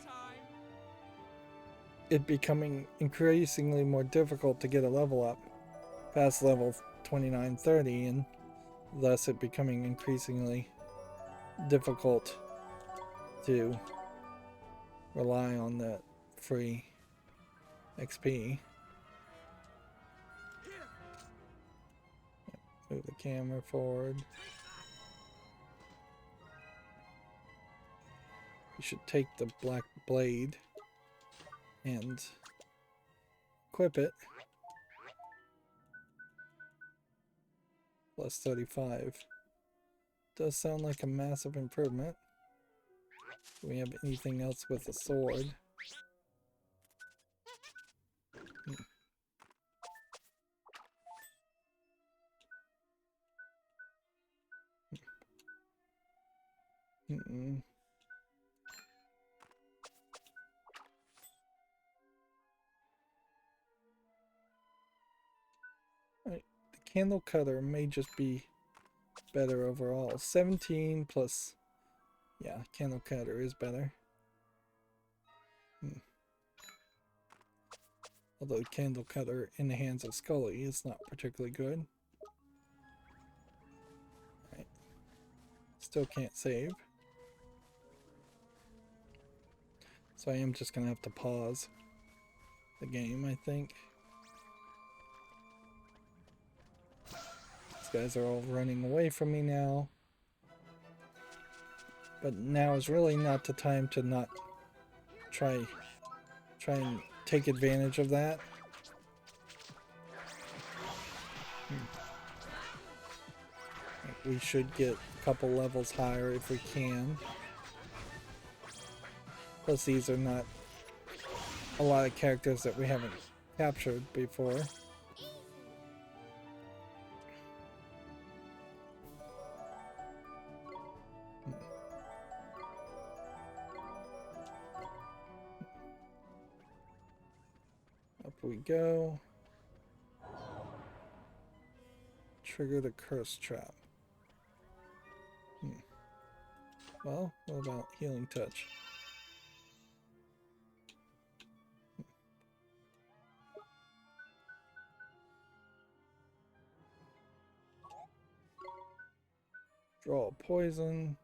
it becoming increasingly more difficult to get a level up past level 29-30, and thus it becoming increasingly difficult to rely on that free XP. Move the camera forward. You should take the black blade and equip it. Plus 35. Does sound like a massive improvement. Do we have anything else with a sword? Right. The candle cutter may just be better overall. 17 plus... Yeah, candle cutter is better. Although candle cutter in the hands of Scully is not particularly good. Right. Still can't save. So I am just gonna have to pause the game, I think. These guys are all running away from me now. But now is really not the time to not try and take advantage of that. We should get a couple levels higher if we can. Plus these are not a lot of characters that we haven't captured before. Up we go. Trigger the curse trap. Well, what about healing touch? Draw poison.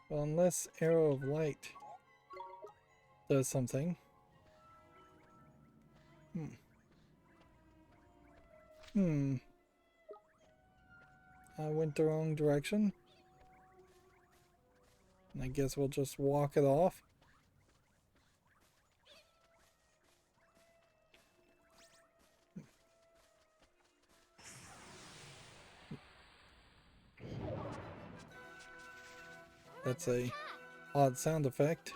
Well, unless Arrow of Light does something. I went the wrong direction. And I guess we'll just walk it off. That's a odd sound effect.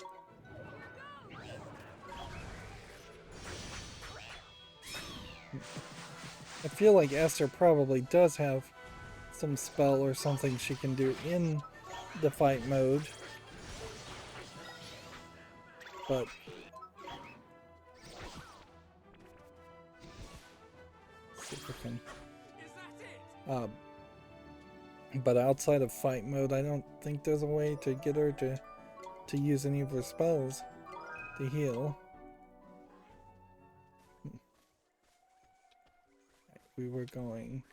I feel like Esther probably does have some spell or something she can do in the fight mode. But let's see if I can. But outside of fight mode, I don't think there's a way to get her to use any of her spells to heal. We were going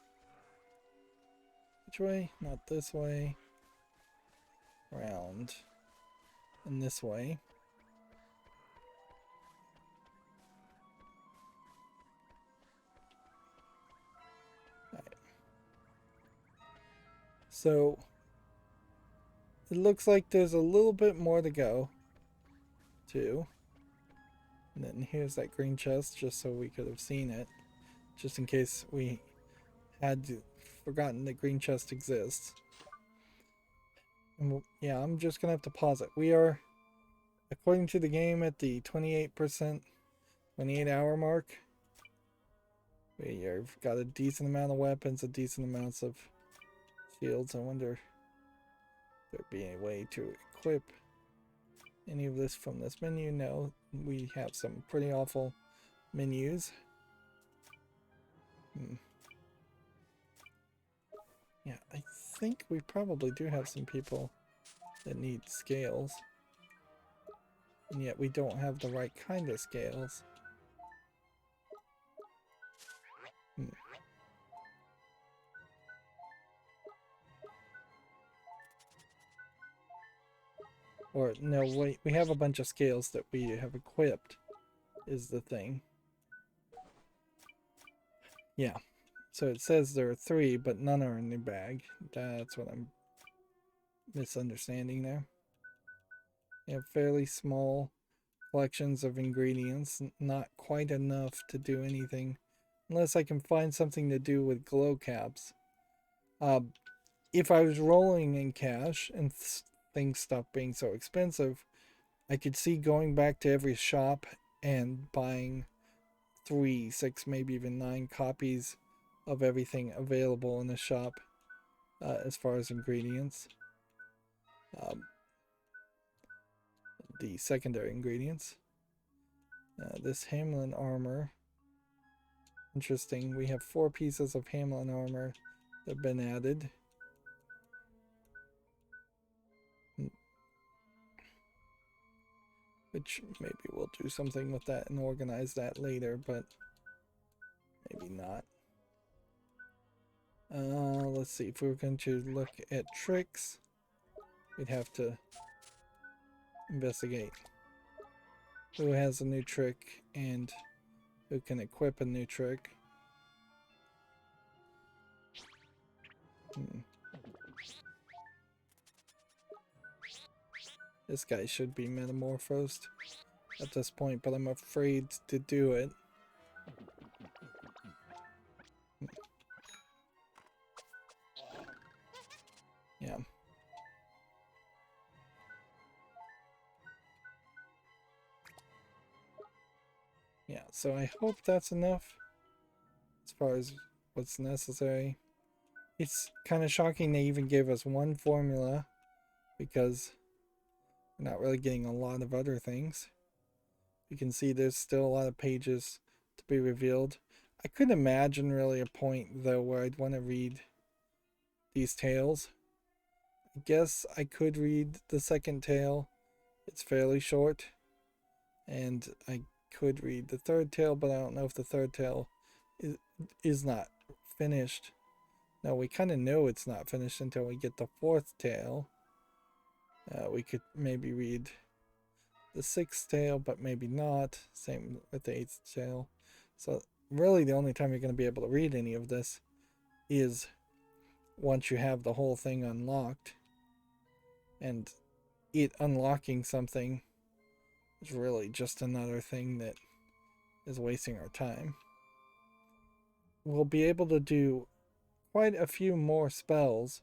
which way? Not this way. Round. And this way. So it looks like there's a little bit more to go too. And then here's that green chest, just so we could have seen it, just in case we had forgotten that green chest exists. And yeah, I'm just gonna have to pause it. We are, according to the game, at the 28%, 28-hour mark. We've got a decent amount of weapons, a decent amounts of shields. I wonder if there'd be any way to equip any of this from this menu. No, we have some pretty awful menus. Yeah, I think we probably do have some people that need scales. And yet we don't have the right kind of scales. Or, no, wait, we have a bunch of scales that we have equipped, is the thing. Yeah, so it says there are 3, but none are in the bag. That's what I'm misunderstanding there. We have fairly small collections of ingredients, not quite enough to do anything, unless I can find something to do with glow caps. If I was rolling in cash and things stopped being so expensive, I could see going back to every shop and buying 3, 6, maybe even 9 copies of everything available in the shop as far as ingredients. The secondary ingredients. This Hamlin armor. Interesting. We have 4 pieces of Hamlin armor that have been added. Which maybe we'll do something with that and organize that later, but maybe not. Let's see, if we were going to look at tricks, we'd have to investigate who has a new trick and who can equip a new trick. This guy should be metamorphosed at this point, but I'm afraid to do it. Yeah. Yeah, so I hope that's enough as far as what's necessary. It's kind of shocking they even gave us one formula because we're not really getting a lot of other things. You can see there's still a lot of pages to be revealed. I could imagine really a point though where I'd want to read these tales. I guess I could read the second tale. It's fairly short. And I could read the third tale, but I don't know if the third tale is not finished. No, we kind of know it's not finished until we get the fourth tale. We could maybe read the sixth tale, but maybe not. Same with the eighth tale. So really the only time you're going to be able to read any of this is once you have the whole thing unlocked. And it unlocking something is really just another thing that is wasting our time. We'll be able to do quite a few more spells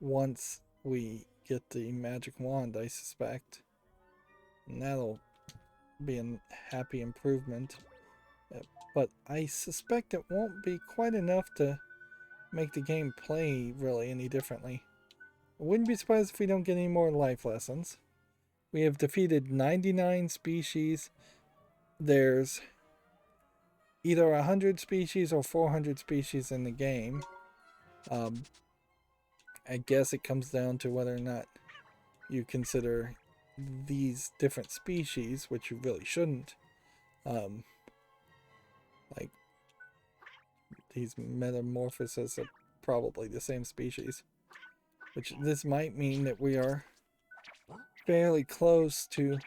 once we get the magic wand, I suspect. And that'll be a happy improvement. But I suspect it won't be quite enough to make the game play really any differently. I wouldn't be surprised if we don't get any more life lessons. We have defeated 99 species. There's either 100 species or 400 species in the game. I guess it comes down to whether or not you consider these different species, which you really shouldn't. Like, these metamorphoses are probably the same species. Which this might mean that we are fairly close to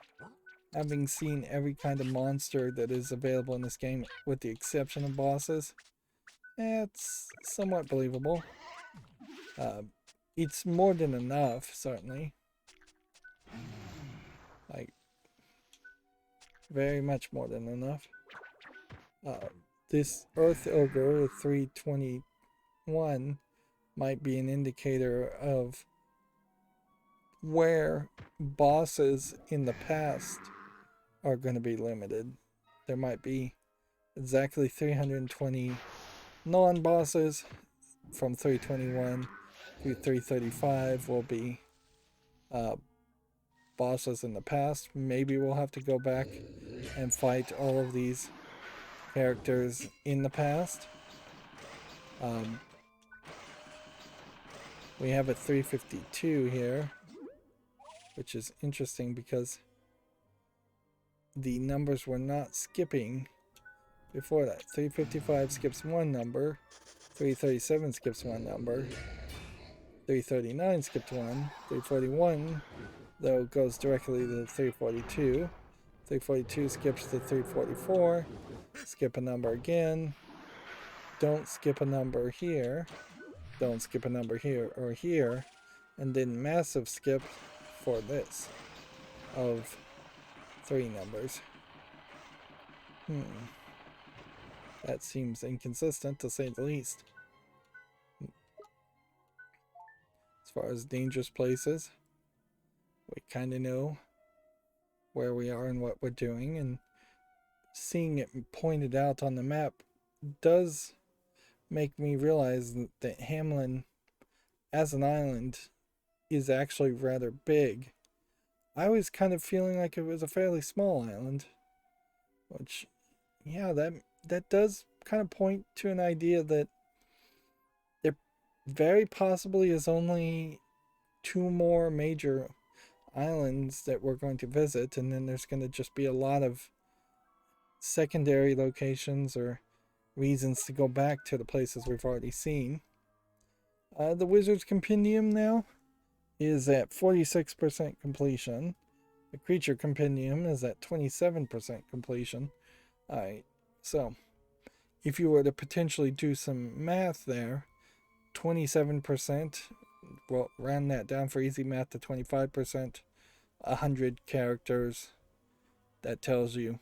having seen every kind of monster that is available in this game, with the exception of bosses. It's somewhat believable. It's more than enough, certainly. Like, very much more than enough. This Earth Ogre 321 might be an indicator of where bosses in the past are going to be limited. There might be exactly 320 non-bosses from 321 through 335 will be bosses in the past. Maybe we'll have to go back and fight all of these characters in the past. We have a 352 here, which is interesting because the numbers were not skipping before that. 355 skips one number, 337 skips one number, 339 skipped one, 341 though goes directly to 342, 342 skips to 344, skip a number again, don't skip a number here, don't skip a number here or here, and then massive skip for this of 3 numbers. That seems inconsistent, to say the least. As far as dangerous places, we kind of know where we are and what we're doing, and seeing it pointed out on the map does make me realize that Hamlin as an island is actually rather big. I was kind of feeling like it was a fairly small island, which, yeah, that does kind of point to an idea that there very possibly is only 2 more major islands that we're going to visit, and then there's going to just be a lot of secondary locations or reasons to go back to the places we've already seen. The Wizard's Compendium now is at 46% completion. The Creature Compendium is at 27% completion. Alright, so if you were to potentially do some math there, 27%, well, round that down for easy math to 25%, 100 characters, that tells you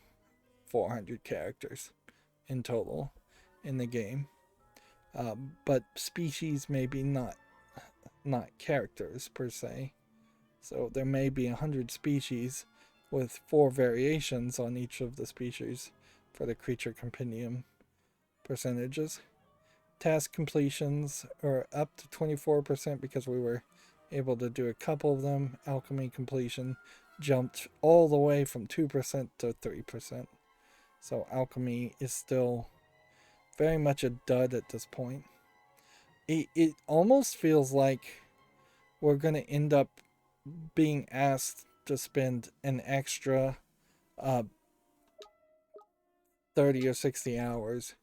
400 characters in total in the game. But species may be not characters per se. So there may be 100 species with 4 variations on each of the species for the Creature Compendium percentages. Task completions are up to 24% because we were able to do a couple of them. Alchemy completion jumped all the way from 2% to 3%. So alchemy is still very much a dud at this point. It almost feels like we're going to end up being asked to spend an extra 30 or 60 hours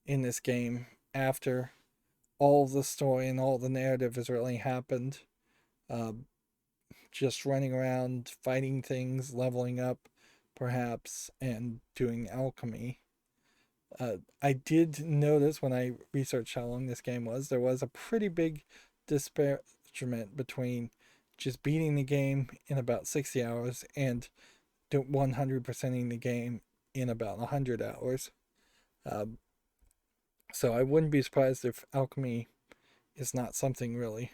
in this game after all the story and all the narrative has really happened. Just running around, fighting things, leveling up, perhaps, and doing alchemy. I did notice when I researched how long this game was, there was a pretty big disparagement between just beating the game in about 60 hours and 100%ing the game in about 100 hours. So I wouldn't be surprised if alchemy is not something really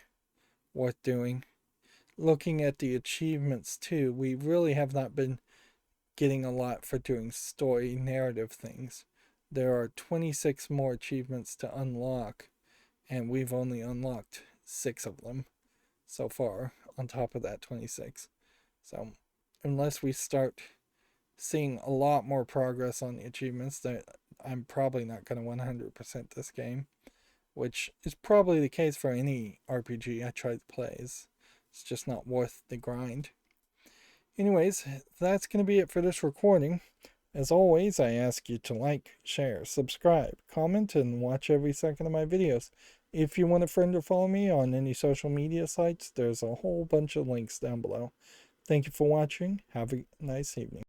worth doing. Looking at the achievements too, we really have not been getting a lot for doing story narrative things. There are 26 more achievements to unlock, and we've only unlocked 6 of them so far on top of that 26. So unless we start seeing a lot more progress on the achievements, that I'm probably not going to 100% this game, which is probably the case for any RPG I try to play. It's just not worth the grind. Anyways, that's going to be it for this recording. As always, I ask you to like, share, subscribe, comment, and watch every second of my videos. If you want a friend or follow me on any social media sites, there's a whole bunch of links down below. Thank you for watching. Have a nice evening.